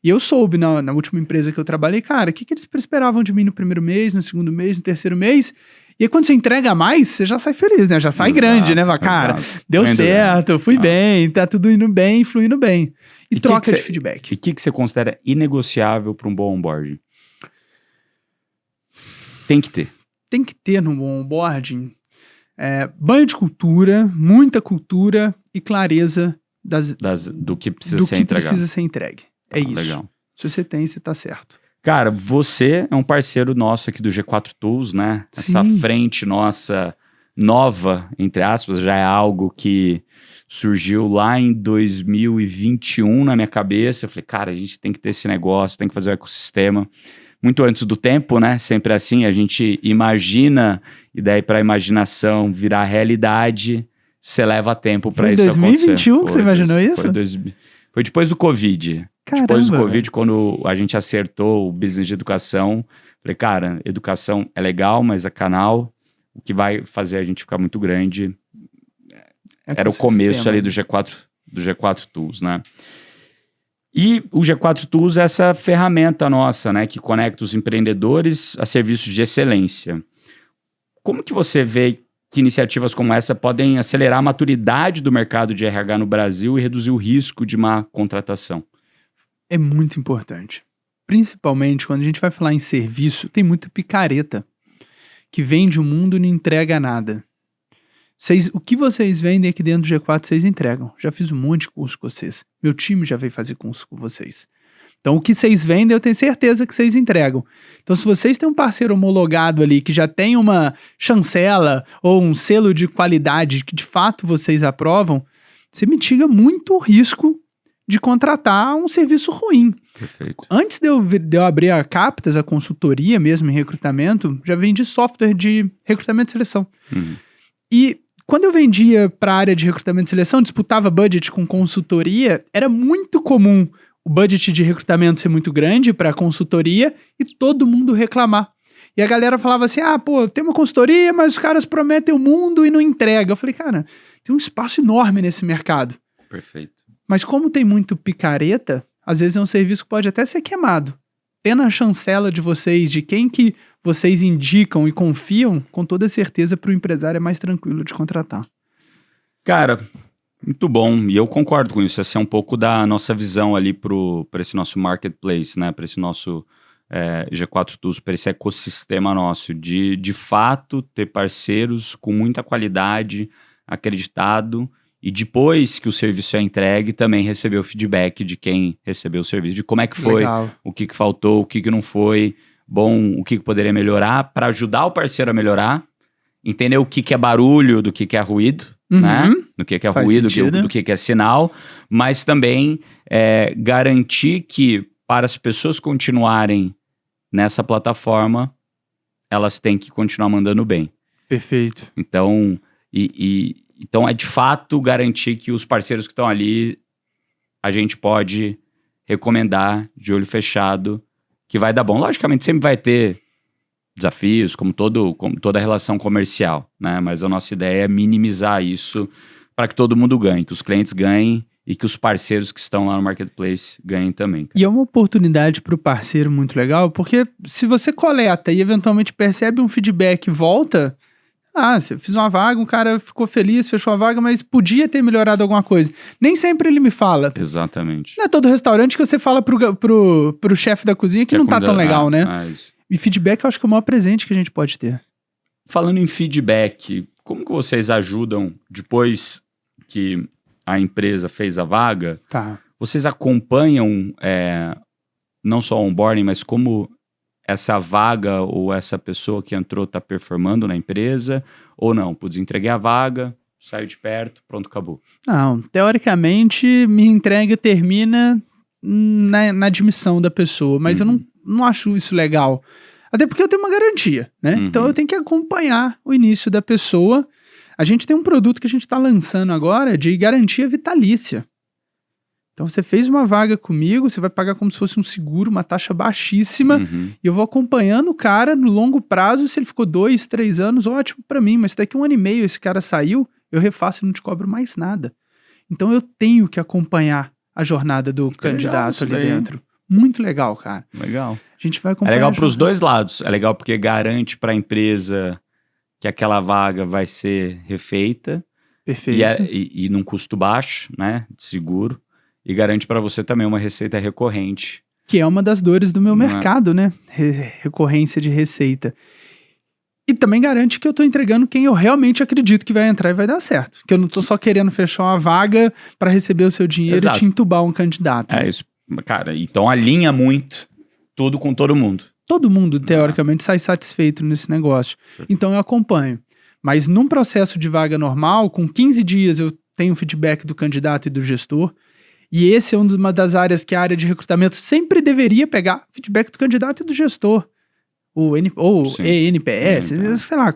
E eu soube, na última empresa que eu trabalhei, cara, o que eles esperavam de mim no primeiro mês, no segundo mês, no terceiro mês. E aí, quando você entrega mais, você já sai feliz, né? Já sai grande, né? Fala, cara, deu certo, fui bem, tá tudo indo bem, fluindo bem. E troca de feedback. E o que você considera inegociável para um bom onboarding? Tem que ter. Tem que ter no bom onboarding banho de cultura, muita cultura e clareza do que precisa ser entregado. Precisa ser entregue. É isso. Legal. Se você tem, você tá certo. Cara, você é um parceiro nosso aqui do G4 Tools, né? Essa frente nossa nova, entre aspas, já é algo que surgiu lá em 2021 na minha cabeça. Eu falei, cara, a gente tem que ter esse negócio, tem que fazer o ecossistema. Muito antes do tempo, né? Sempre assim, a gente imagina, e daí para a imaginação virar realidade, você leva tempo para isso acontecer. Foi 2021 que você imaginou isso? Foi depois do Covid. Caramba, depois do Covid, quando a gente acertou o business de educação, falei, cara, educação é legal, mas é canal. O que vai fazer a gente ficar muito grande era o começo ali do G4 Tools, né? E o G4 Tools é essa ferramenta nossa, né? Que conecta os empreendedores a serviços de excelência. Como que você vê que iniciativas como essa podem acelerar a maturidade do mercado de RH no Brasil e reduzir o risco de má contratação? É muito importante. Principalmente quando a gente vai falar em serviço, tem muito picareta que vende o mundo e não entrega nada. O que vocês vendem aqui dentro do G4, vocês entregam. Já fiz um monte de curso com vocês. Meu time já veio fazer curso com vocês. Então, o que vocês vendem, eu tenho certeza que vocês entregam. Então, se vocês têm um parceiro homologado ali, que já tem uma chancela ou um selo de qualidade que de fato vocês aprovam, você mitiga muito o risco de contratar um serviço ruim. Perfeito. Antes de eu abrir a Captas, a consultoria mesmo em recrutamento, já vendi software de recrutamento e seleção. E quando eu vendia para a área de recrutamento e seleção, disputava budget com consultoria, era muito comum o budget de recrutamento ser muito grande para consultoria e todo mundo reclamar. E a galera falava assim, tem uma consultoria, mas os caras prometem o mundo e não entregam. Eu falei, cara, tem um espaço enorme nesse mercado. Perfeito. Mas como tem muito picareta, às vezes é um serviço que pode até ser queimado. Tendo a chancela de vocês, de quem que vocês indicam e confiam, com toda certeza para o empresário é mais tranquilo de contratar. Cara, muito bom. E eu concordo com isso. Essa é um pouco da nossa visão ali para esse nosso marketplace, né? Para esse nosso G4 Tools, para esse ecossistema nosso, de fato ter parceiros com muita qualidade, acreditado, e depois que o serviço é entregue, também receber o feedback de quem recebeu o serviço, de como é que foi, Legal. O que faltou, o que não foi bom, o que poderia melhorar, para ajudar o parceiro a melhorar, entender o que é barulho do que é ruído, né? Do que é ruído, do que é sinal, mas também garantir que para as pessoas continuarem nessa plataforma, elas têm que continuar mandando bem. Perfeito. Então, então é de fato garantir que os parceiros que estão ali, a gente pode recomendar de olho fechado que vai dar bom. Logicamente sempre vai ter desafios, como toda relação comercial, né? Mas a nossa ideia é minimizar isso para que todo mundo ganhe, que os clientes ganhem e que os parceiros que estão lá no marketplace ganhem também. E é uma oportunidade para o parceiro muito legal, porque se você coleta e eventualmente percebe um feedback e volta, você fez uma vaga, um cara ficou feliz, fechou a vaga, mas podia ter melhorado alguma coisa. Nem sempre ele me fala. Exatamente. Não é todo restaurante que você fala pro chefe da cozinha que não tá tão legal, né? E feedback eu acho que é o maior presente que a gente pode ter. Falando em feedback, como que vocês ajudam depois que a empresa fez a vaga? Tá. Vocês acompanham não só o onboarding, mas como essa vaga ou essa pessoa que entrou está performando na empresa ou não? Putz, entreguei a vaga, saiu de perto, pronto, acabou. Não, teoricamente minha entrega termina na admissão da pessoa, mas eu não acho isso legal. Até porque eu tenho uma garantia, né? Então eu tenho que acompanhar o início da pessoa. A gente tem um produto que a gente está lançando agora de garantia vitalícia. Então você fez uma vaga comigo, você vai pagar como se fosse um seguro, uma taxa baixíssima, e eu vou acompanhando o cara no longo prazo. Se ele ficou 2, 3 anos, ótimo para mim, mas daqui 1 ano e meio esse cara saiu, eu refaço e não te cobro mais nada. Então eu tenho que acompanhar a jornada do candidato ali dentro. Muito legal, cara. Legal. A gente vai acompanhar. É legal para os dois lados. É legal porque garante para a empresa que aquela vaga vai ser refeita. Perfeito. E num custo baixo, né, de seguro. E garante para você também uma receita recorrente. Que é uma das dores do meu mercado, né? Recorrência de receita. E também garante que eu tô entregando quem eu realmente acredito que vai entrar e vai dar certo. Que eu não tô só querendo fechar uma vaga para receber o seu dinheiro e te entubar um candidato. É isso. Cara, então alinha muito tudo com todo mundo. Todo mundo, teoricamente, sai satisfeito nesse negócio. Então eu acompanho. Mas num processo de vaga normal, com 15 dias eu tenho feedback do candidato e do gestor. E esse é uma das áreas que a área de recrutamento sempre deveria pegar feedback do candidato e do gestor. Ou ENPS, sei lá.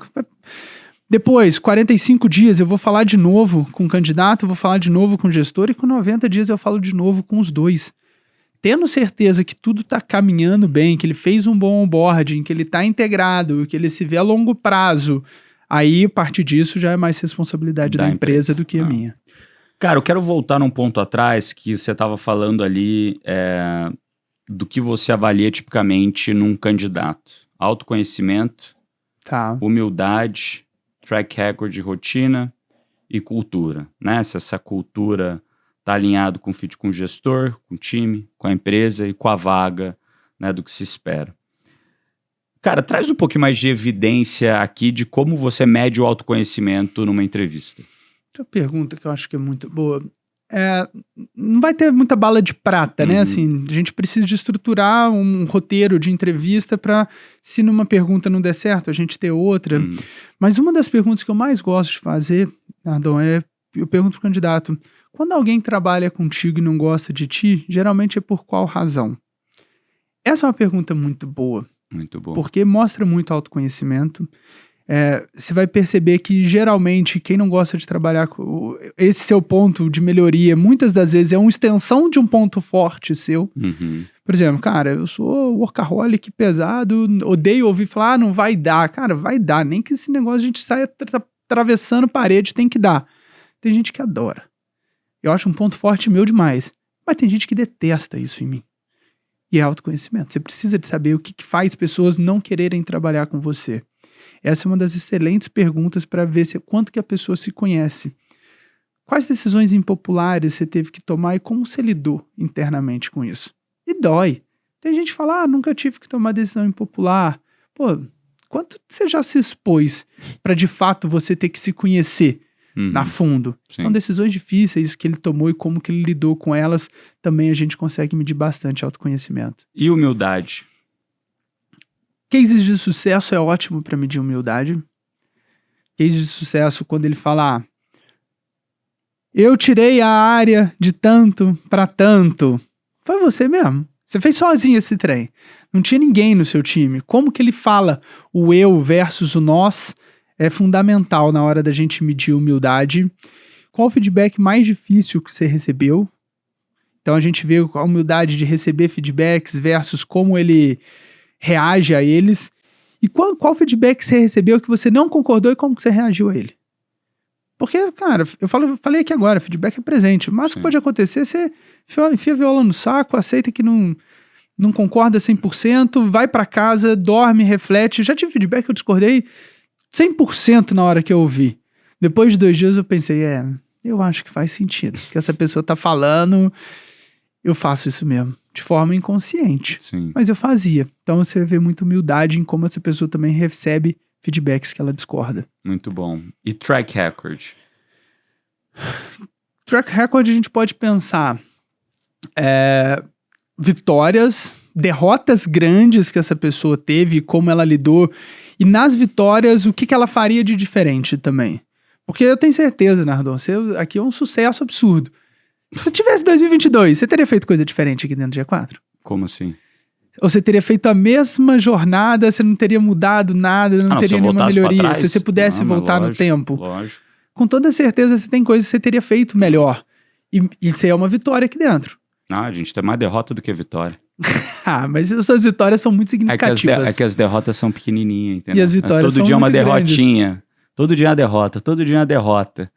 Depois, 45 dias eu vou falar de novo com o candidato, vou falar de novo com o gestor, e com 90 dias eu falo de novo com os dois. Tendo certeza que tudo está caminhando bem, que ele fez um bom onboarding, que ele está integrado, que ele se vê a longo prazo, aí, a partir disso, já é mais responsabilidade da empresa do que a minha. Cara, eu quero voltar num ponto atrás que você estava falando ali do que você avalia tipicamente num candidato. Autoconhecimento, humildade, track record de rotina e cultura, né? Se essa cultura está alinhado com o fit com o gestor, com o time, com a empresa e com a vaga, né, do que se espera. Cara, traz um pouquinho mais de evidência aqui de como você mede o autoconhecimento numa entrevista. Outra pergunta que eu acho que é muito boa. Não vai ter muita bala de prata, né? Assim, a gente precisa de estruturar um roteiro de entrevista para, se numa pergunta não der certo, a gente ter outra. Mas uma das perguntas que eu mais gosto de fazer, Nardon, eu pergunto pro candidato: quando alguém trabalha contigo e não gosta de ti, geralmente é por qual razão? Essa é uma pergunta muito boa. Muito boa. Porque mostra muito autoconhecimento. Você vai perceber que geralmente quem não gosta de trabalhar com esse seu ponto de melhoria, muitas das vezes é uma extensão de um ponto forte seu. Por exemplo, cara, eu sou workaholic pesado, odeio ouvir falar, não vai dar. Cara, vai dar, nem que esse negócio a gente saia atravessando parede, tem que dar. Tem gente que adora. Eu acho um ponto forte meu demais, mas tem gente que detesta isso em mim. E é autoconhecimento. Você precisa de saber o que faz pessoas não quererem trabalhar com você. Essa é uma das excelentes perguntas para ver quanto que a pessoa se conhece. Quais decisões impopulares você teve que tomar e como você lidou internamente com isso? E dói. Tem gente que fala, nunca tive que tomar decisão impopular. Pô, quanto você já se expôs para de fato você ter que se conhecer na fundo? Sim. Então, decisões difíceis que ele tomou e como que ele lidou com elas, também a gente consegue medir bastante autoconhecimento. E humildade? Cases de sucesso é ótimo para medir humildade. Cases de sucesso, quando ele fala, eu tirei a área de tanto para tanto. Foi você mesmo. Você fez sozinho esse trem. Não tinha ninguém no seu time. Como que ele fala o eu versus o nós é fundamental na hora da gente medir humildade. Qual o feedback mais difícil que você recebeu? Então a gente vê a humildade de receber feedbacks versus como ele reage a eles. E qual feedback você recebeu que você não concordou e como que você reagiu a ele? Porque, cara, eu falei aqui agora, feedback é presente. Mas o que pode acontecer, você enfia a viola no saco, aceita que não concorda 100%, vai pra casa, dorme, reflete. Já tive feedback que eu discordei 100% na hora que eu ouvi. Depois de 2 dias eu pensei, eu acho que faz sentido. Que essa pessoa tá falando, eu faço isso mesmo. De forma inconsciente. Sim. Mas eu fazia. Então você vê muita humildade em como essa pessoa também recebe feedbacks que ela discorda. Muito bom. E track record? Track record a gente pode pensar vitórias, derrotas grandes que essa pessoa teve, como ela lidou. E nas vitórias, o que ela faria de diferente também. Porque eu tenho certeza, Nardon, aqui é um sucesso absurdo. Se tivesse 2022, você teria feito coisa diferente aqui dentro do G4? Como assim? Ou você teria feito a mesma jornada, você não teria mudado nada, não teria nenhuma melhoria. Se você pudesse voltar no tempo. Lógico. com toda certeza você tem coisas que você teria feito melhor. E isso é uma vitória aqui dentro. Ah, a gente tem mais derrota do que vitória. Mas as suas vitórias são muito significativas. É que as derrotas são pequenininhas, entendeu? E as vitórias todo dia são uma muito derrotinha. grandes. Todo dia uma derrota, todo dia uma derrota.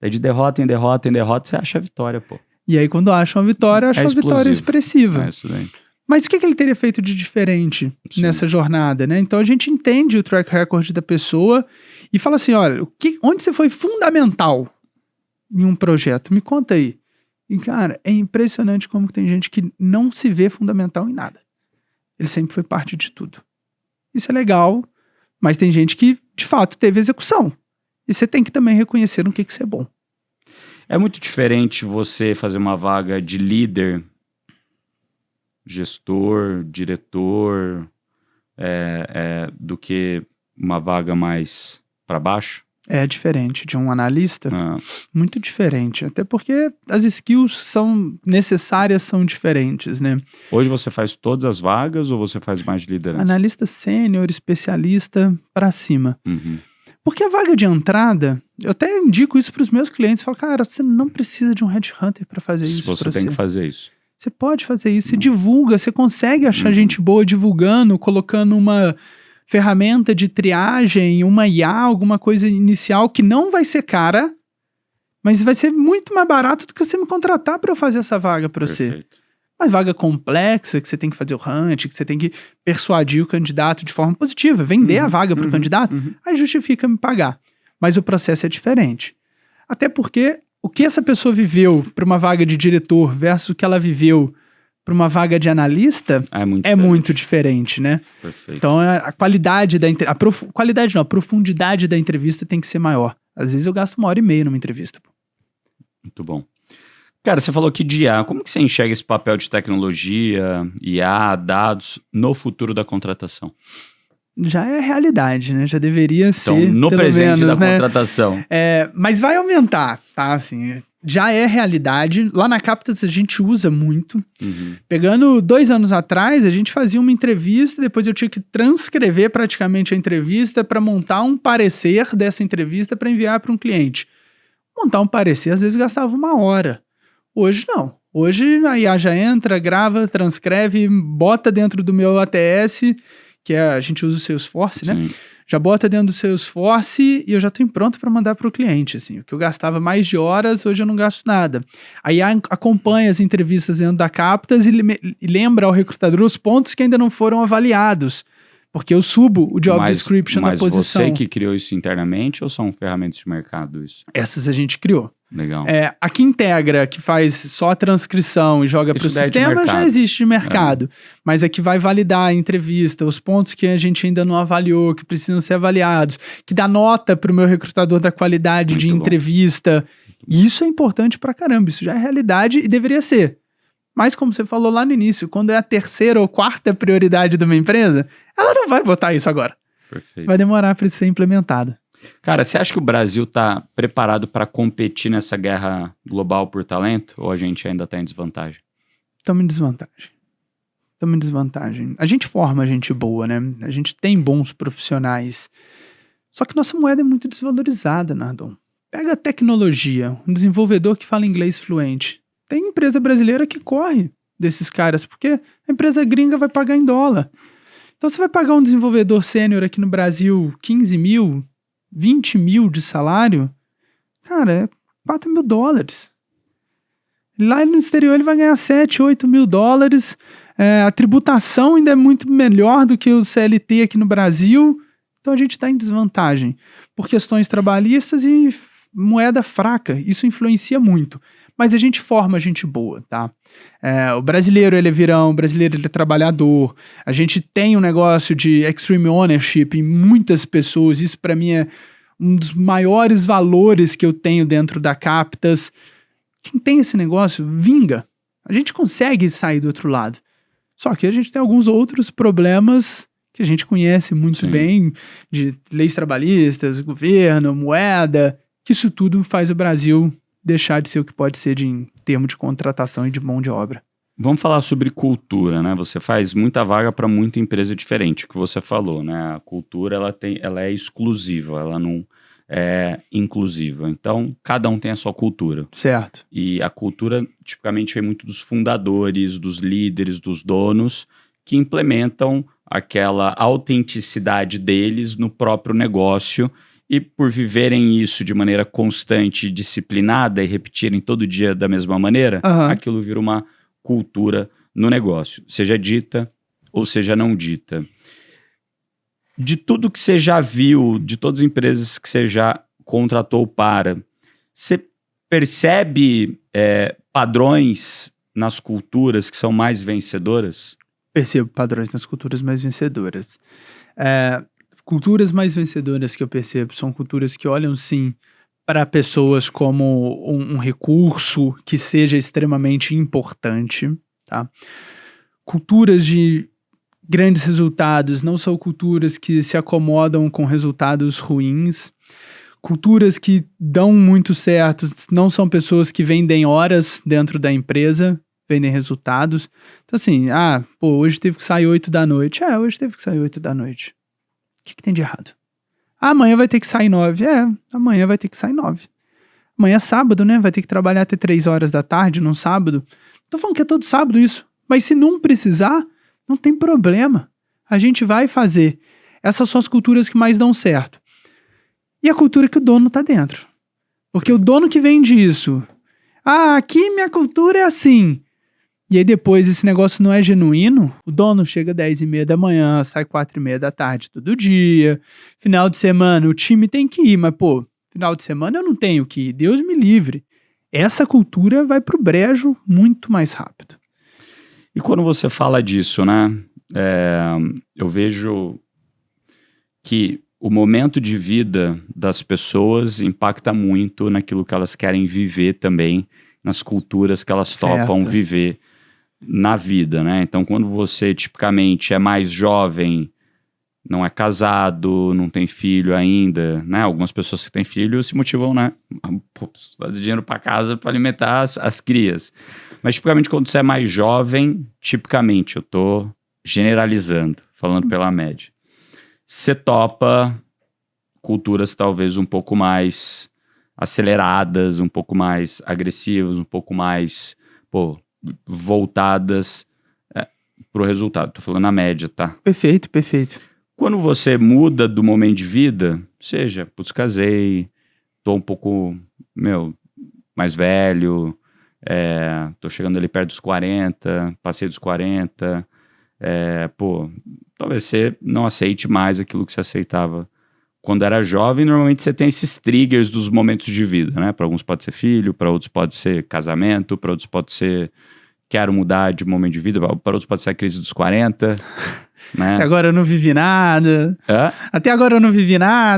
Daí de derrota em derrota em derrota, você acha a vitória, pô. E aí quando acha uma vitória, acha uma vitória expressiva. É isso daí. Mas o que ele teria feito de diferente nessa jornada, né? Então a gente entende o track record da pessoa e fala assim, olha, onde você foi fundamental em um projeto? Me conta aí. E, cara, é impressionante como tem gente que não se vê fundamental em nada. Ele sempre foi parte de tudo. Isso é legal, mas tem gente que, de fato, teve execução. E você tem que também reconhecer no que você é bom. É muito diferente você fazer uma vaga de líder, gestor, diretor, do que uma vaga mais para baixo? É diferente de um analista, muito diferente. Até porque as skills são necessárias, são diferentes, né? Hoje você faz todas as vagas ou você faz mais de liderança? Analista sênior, especialista, para cima. Uhum. Porque a vaga de entrada, eu até indico isso para os meus clientes, falo, cara, você não precisa de um headhunter para fazer isso. Você tem que fazer isso. Você pode fazer isso, você divulga, você consegue achar gente boa divulgando, colocando uma ferramenta de triagem, uma IA, alguma coisa inicial que não vai ser cara, mas vai ser muito mais barato do que você me contratar para eu fazer essa vaga para você. Uma vaga complexa, que você tem que fazer o hunt, que você tem que persuadir o candidato de forma positiva, vender a vaga para o candidato, aí justifica me pagar. Mas o processo é diferente. Até porque o que essa pessoa viveu para uma vaga de diretor versus o que ela viveu para uma vaga de analista é muito diferente, né? Perfeito. Então a qualidade da a profundidade da entrevista tem que ser maior. Às vezes eu gasto 1h30 numa entrevista. Muito bom. Cara, você falou aqui de IA. Como que você enxerga esse papel de tecnologia, IA, dados no futuro da contratação? Já é realidade, né? Já deveria ser, então, no pelo presente menos, da né? contratação. Mas vai aumentar, tá? Assim, já é realidade. Lá na Captas a gente usa muito. Pegando 2 anos atrás, a gente fazia uma entrevista, depois eu tinha que transcrever praticamente a entrevista para montar um parecer dessa entrevista para enviar para um cliente. Montar um parecer, às vezes, gastava 1 hora. Hoje, não. Hoje, a IA já entra, grava, transcreve, bota dentro do meu ATS, que a gente usa o Salesforce, né? Sim. Já bota dentro do Salesforce e eu já estou pronto para mandar para o cliente. Assim. O que eu gastava mais de horas, hoje eu não gasto nada. A IA acompanha as entrevistas dentro da Captas e lembra ao recrutador os pontos que ainda não foram avaliados. Porque eu subo o job description da posição. Mas você que criou isso internamente ou são ferramentas de mercado isso? Essas a gente criou. Legal. A que integra, que faz só a transcrição e joga para o sistema, já existe de mercado. Mas a que vai validar a entrevista, os pontos que a gente ainda não avaliou, que precisam ser avaliados, que dá nota para o meu recrutador da qualidade de entrevista. E isso é importante pra caramba, isso já é realidade e deveria ser. Mas como você falou lá no início, quando é a 3ª ou 4ª prioridade de uma empresa, ela não vai botar isso agora. Perfeito. Vai demorar para isso ser implementado. Cara, você acha que o Brasil está preparado para competir nessa guerra global por talento? Ou a gente ainda está em desvantagem? Estamos em desvantagem. A gente forma gente boa, né? A gente tem bons profissionais. Só que nossa moeda é muito desvalorizada, Nardon. Pega a tecnologia, um desenvolvedor que fala inglês fluente. Tem empresa brasileira que corre desses caras, porque a empresa gringa vai pagar em dólar. Então você vai pagar um desenvolvedor sênior aqui no Brasil 15 mil, 20 mil de salário, cara, é 4 mil dólares. Lá no exterior ele vai ganhar 7, 8 mil dólares. A tributação ainda é muito melhor do que o CLT aqui no Brasil. Então a gente está em desvantagem por questões trabalhistas e moeda fraca. Isso influencia muito. Mas a gente forma gente boa, tá? O brasileiro, ele é virão, o brasileiro, ele é trabalhador. A gente tem um negócio de extreme ownership em muitas pessoas. Isso, para mim, é um dos maiores valores que eu tenho dentro da Captas. Quem tem esse negócio, vinga. A gente consegue sair do outro lado. Só que a gente tem alguns outros problemas que a gente conhece muito bem, de leis trabalhistas, governo, moeda, que isso tudo faz o Brasil deixar de ser o que pode ser em termos de contratação e de mão de obra. Vamos falar sobre cultura, né? Você faz muita vaga para muita empresa diferente, o que você falou, né? A cultura, ela é exclusiva, inclusiva. Então, cada um tem a sua cultura. Certo. E a cultura, tipicamente, vem muito dos fundadores, dos líderes, dos donos, que implementam aquela autenticidade deles no próprio negócio. E por viverem isso de maneira constante e disciplinada e repetirem todo dia da mesma maneira, aquilo vira uma cultura no negócio, seja dita ou seja não dita. De tudo que você já viu, de todas as empresas que você já contratou para, você percebe padrões nas culturas que são mais vencedoras? Percebo padrões nas culturas mais vencedoras. Culturas mais vencedoras que eu percebo são culturas que olham, sim, para pessoas como um recurso que seja extremamente importante, tá? Culturas de grandes resultados não são culturas que se acomodam com resultados ruins. Culturas que dão muito certo não são pessoas que vendem horas dentro da empresa, vendem resultados. Então assim, hoje teve que sair 8 da noite. Hoje teve que sair 8 da noite. O que tem de errado? Amanhã vai ter que sair 9. Amanhã vai ter que sair 9. Amanhã é sábado, né? Vai ter que trabalhar até 3 horas da tarde num sábado. Tô falando que é todo sábado isso. Mas se não precisar, não tem problema. A gente vai fazer. Essas são as culturas que mais dão certo. E a cultura que o dono tá dentro. Porque o dono que vende isso. Aqui minha cultura é assim. E aí depois esse negócio não é genuíno, o dono chega 10h30 da manhã, sai 4h30 da tarde todo dia, final de semana o time tem que ir, mas final de semana eu não tenho que ir, Deus me livre. Essa cultura vai pro brejo muito mais rápido. E quando você fala disso, né, eu vejo que o momento de vida das pessoas impacta muito naquilo que elas querem viver também, nas culturas que elas topam viver na vida, né? Então, quando você tipicamente é mais jovem, não é casado, não tem filho ainda, né? Algumas pessoas que têm filho se motivam, né? Preciso fazer dinheiro para casa para alimentar as crias. Mas, tipicamente, quando você é mais jovem, tipicamente, eu tô generalizando, falando pela média, você topa culturas talvez um pouco mais aceleradas, um pouco mais agressivas, um pouco mais, voltadas pro resultado. Tô falando na média, tá? Perfeito. Quando você muda do momento de vida, seja, casei, tô um pouco, mais velho, tô chegando ali perto dos 40, passei dos 40, talvez você não aceite mais aquilo que você aceitava quando era jovem. Normalmente você tem esses triggers dos momentos de vida, né? Para alguns pode ser filho, para outros pode ser casamento, para outros pode ser quero mudar de momento de vida, para outros pode ser a crise dos 40, né? Até agora eu não vivi nada.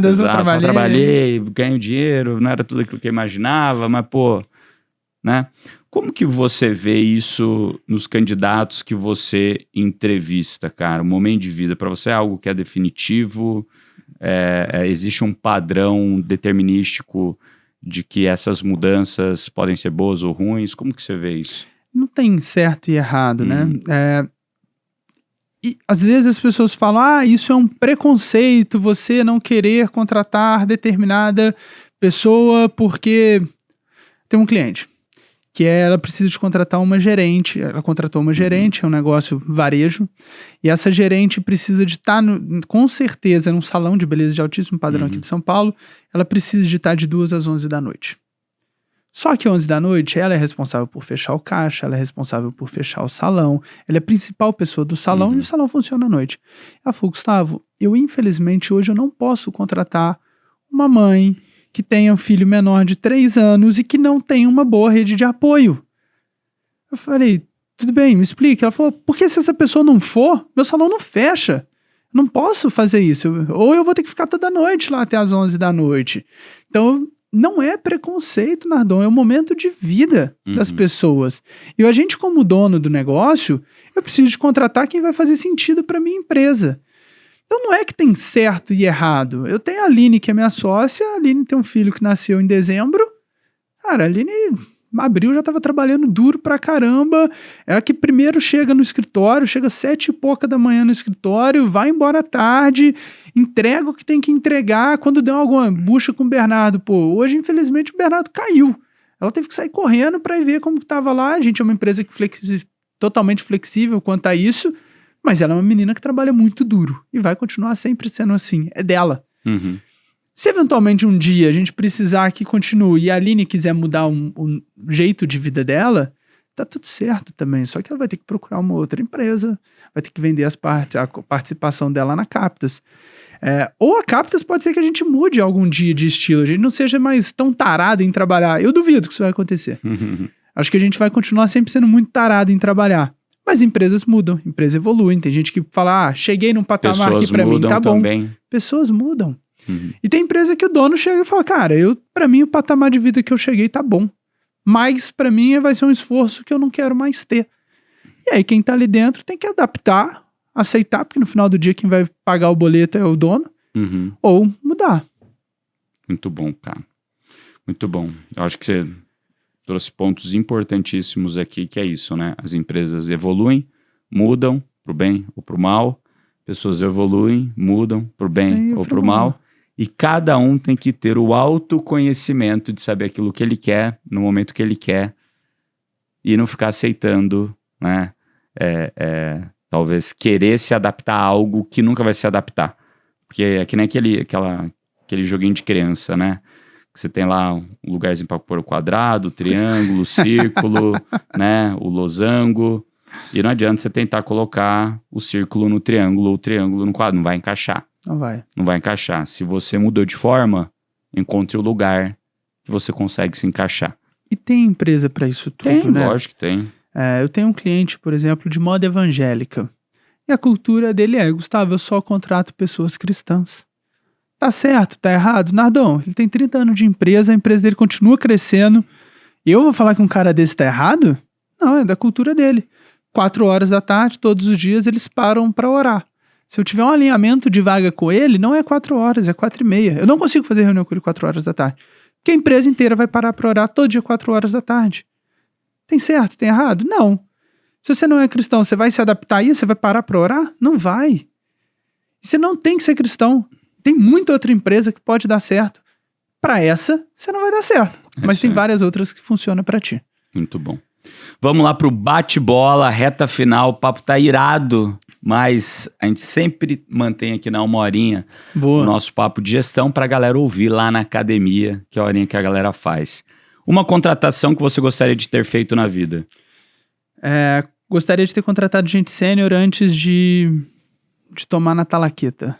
Exato, só trabalhei, ganho dinheiro, não era tudo aquilo que eu imaginava, mas né? Como que você vê isso nos candidatos que você entrevista, cara? O momento de vida para você é algo que é definitivo? Existe um padrão determinístico de que essas mudanças podem ser boas ou ruins? Como que você vê isso? Não tem certo e errado, né? E às vezes as pessoas falam, isso é um preconceito, você não querer contratar determinada pessoa porque tem um cliente que ela precisa de contratar uma gerente. Ela contratou uma gerente, é um negócio varejo, e essa gerente precisa de estar, com certeza, num salão de beleza de altíssimo padrão aqui de São Paulo, ela precisa de estar de 2 às 11 da noite. Só que 11 da noite, ela é responsável por fechar o caixa, ela é responsável por fechar o salão, ela é a principal pessoa do salão e o salão funciona à noite. Ela falou, Gustavo, infelizmente hoje eu não posso contratar uma mãe que tenha um filho menor de 3 anos e que não tenha uma boa rede de apoio. Eu falei, tudo bem, me explica. Ela falou, porque se essa pessoa não for, meu salão não fecha. Não posso fazer isso. Ou eu vou ter que ficar toda noite lá até as 11 da noite. Então, não é preconceito, Nardon, é o momento de vida das pessoas. E a gente, como dono do negócio, eu preciso de contratar quem vai fazer sentido para minha empresa. Então não é que tem certo e errado. Eu tenho a Aline, que é minha sócia, a Aline tem um filho que nasceu em dezembro. Cara, a Aline Abril já tava trabalhando duro pra caramba. É a que primeiro chega no escritório, chega 7h pouca da manhã no escritório, vai embora à tarde, entrega o que tem que entregar. Quando deu alguma bucha com o Bernardo, pô, hoje infelizmente o Bernardo caiu. Ela teve que sair correndo pra ir ver como que tava lá. A gente é uma empresa que totalmente flexível quanto a isso, mas ela é uma menina que trabalha muito duro e vai continuar sempre sendo assim. É dela. Uhum. Se eventualmente um dia a gente precisar que continue e a Aline quiser mudar um jeito de vida dela, tá tudo certo também. Só que ela vai ter que procurar uma outra empresa, vai ter que vender a participação dela na Captas. Ou a Captas pode ser que a gente mude algum dia de estilo, a gente não seja mais tão tarado em trabalhar. Eu duvido que isso vai acontecer. Uhum. Acho que a gente vai continuar sempre sendo muito tarado em trabalhar. Mas empresas mudam, empresas evoluem. Tem gente que fala, cheguei num patamar aqui pra mim, tá bom. Também. Pessoas mudam. Uhum. E tem empresa que o dono chega e fala, cara, pra mim o patamar de vida que eu cheguei tá bom. Mas pra mim vai ser um esforço que eu não quero mais ter. E aí quem tá ali dentro tem que adaptar, aceitar, porque no final do dia quem vai pagar o boleto é o dono, Uhum. ou mudar. Muito bom, cara. Muito bom. Eu acho que você trouxe pontos importantíssimos aqui, que é isso, né? As empresas evoluem, mudam pro bem ou pro mal. Pessoas evoluem, mudam pro bem ou pro mal. E cada um tem que ter o autoconhecimento de saber aquilo que ele quer, no momento que ele quer, e não ficar aceitando, né? Talvez querer se adaptar a algo que nunca vai se adaptar. Porque é que nem aquele joguinho de criança, né? Que você tem lá um lugarzinho para pôr o quadrado, o triângulo, o círculo, né? O losango. E não adianta você tentar colocar o círculo no triângulo ou o triângulo no quadrado. Não vai encaixar. Não vai. Não vai encaixar. Se você mudou de forma, encontre o lugar que você consegue se encaixar. E tem empresa pra isso tudo, Tem, né? lógico que tem. Eu tenho um cliente, por exemplo, de moda evangélica. E a cultura dele Gustavo, eu só contrato pessoas cristãs. Tá certo, tá errado? Nardon, ele tem 30 anos de empresa, a empresa dele continua crescendo. E eu vou falar que um cara desse tá errado? Não, é da cultura dele. 4h da tarde, todos os dias, eles param pra orar. Se eu tiver um alinhamento de vaga com ele, não é 4h, é 4h30. Eu não consigo fazer reunião com ele 4h da tarde. Porque a empresa inteira vai parar pra orar todo dia 4h da tarde. Tem certo, tem errado? Não. Se você não é cristão, você vai se adaptar a isso? Você vai parar pra orar? Não vai. E você não tem que ser cristão. Tem muita outra empresa que pode dar certo. Pra essa, você não vai dar certo. Mas tem várias outras que funcionam pra ti. Muito bom. Vamos lá pro bate-bola, reta final. O papo tá irado, mas a gente sempre mantém aqui na 1 horinha o nosso papo de gestão pra galera ouvir lá na academia, que é a horinha que a galera faz. Uma contratação que você gostaria de ter feito na vida? Gostaria de ter contratado gente sênior antes de tomar na talaqueta.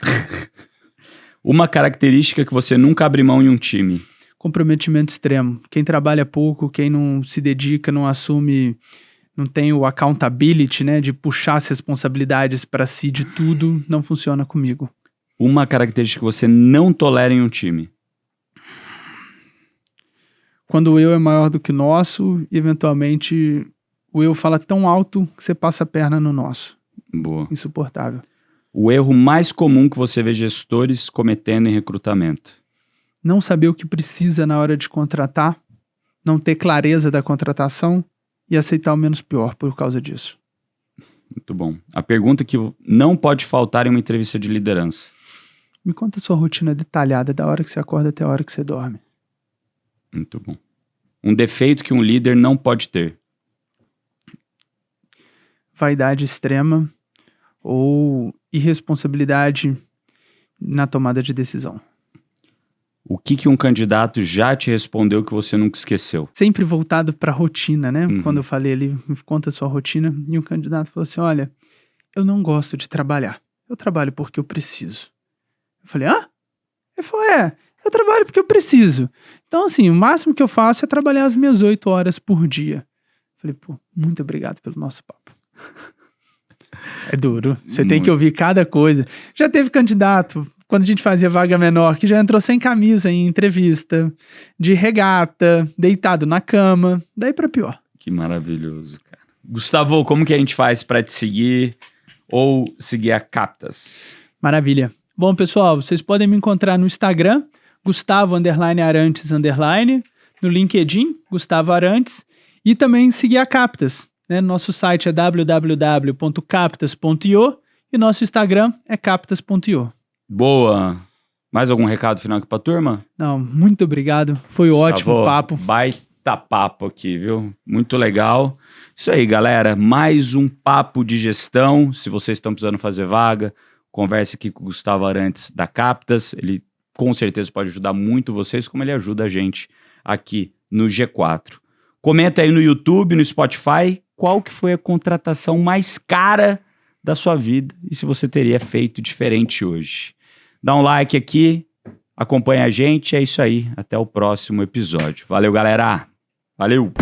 Uma característica que você nunca abre mão em um time? Comprometimento extremo. Quem trabalha pouco, quem não se dedica, não assume, não tem o accountability, né, de puxar as responsabilidades para si de tudo, não funciona comigo. Uma característica que você não tolera em um time? Quando o eu é maior do que o nosso, e eventualmente o eu fala tão alto que você passa a perna no nosso. Boa. Insuportável. O erro mais comum que você vê gestores cometendo em recrutamento? Não saber o que precisa na hora de contratar, não ter clareza da contratação e aceitar o menos pior por causa disso. Muito bom. A pergunta que não pode faltar em uma entrevista de liderança? Me conta a sua rotina detalhada da hora que você acorda até a hora que você dorme. Muito bom. Um defeito que um líder não pode ter? Vaidade extrema ou irresponsabilidade na tomada de decisão. O que um candidato já te respondeu que você nunca esqueceu? Sempre voltado para a rotina, né? Uhum. Quando eu falei ali, me conta a sua rotina, e um candidato falou assim, olha, eu não gosto de trabalhar. Eu trabalho porque eu preciso. Eu falei, hã? Ele falou, eu trabalho porque eu preciso. Então, assim, o máximo que eu faço é trabalhar as minhas 8 horas por dia. Eu falei, pô, muito obrigado pelo nosso papo. É duro. Você tem que ouvir cada coisa. Já teve candidato, quando a gente fazia vaga menor, que já entrou sem camisa em entrevista, de regata, deitado na cama, daí pra pior. Que maravilhoso, cara. Gustavo, como que a gente faz pra te seguir ou seguir a Captas? Maravilha. Bom, pessoal, vocês podem me encontrar no Instagram, Gustavo_Arantes_. no LinkedIn, Gustavo Arantes, e também seguir a Captas. Né? Nosso site é www.captas.io e nosso Instagram é captas.io. Boa! Mais algum recado final aqui pra turma? Não, muito obrigado. Foi ótimo o papo. Baita papo aqui, viu? Muito legal. Isso aí, galera. Mais um papo de gestão. Se vocês estão precisando fazer vaga, converse aqui com o Gustavo Arantes da Captas. Ele com certeza pode ajudar muito vocês, como ele ajuda a gente aqui no G4. Comenta aí no YouTube, no Spotify, qual que foi a contratação mais cara da sua vida e se você teria feito diferente hoje. Dá um like aqui, acompanha a gente, é isso aí. Até o próximo episódio. Valeu, galera! Valeu!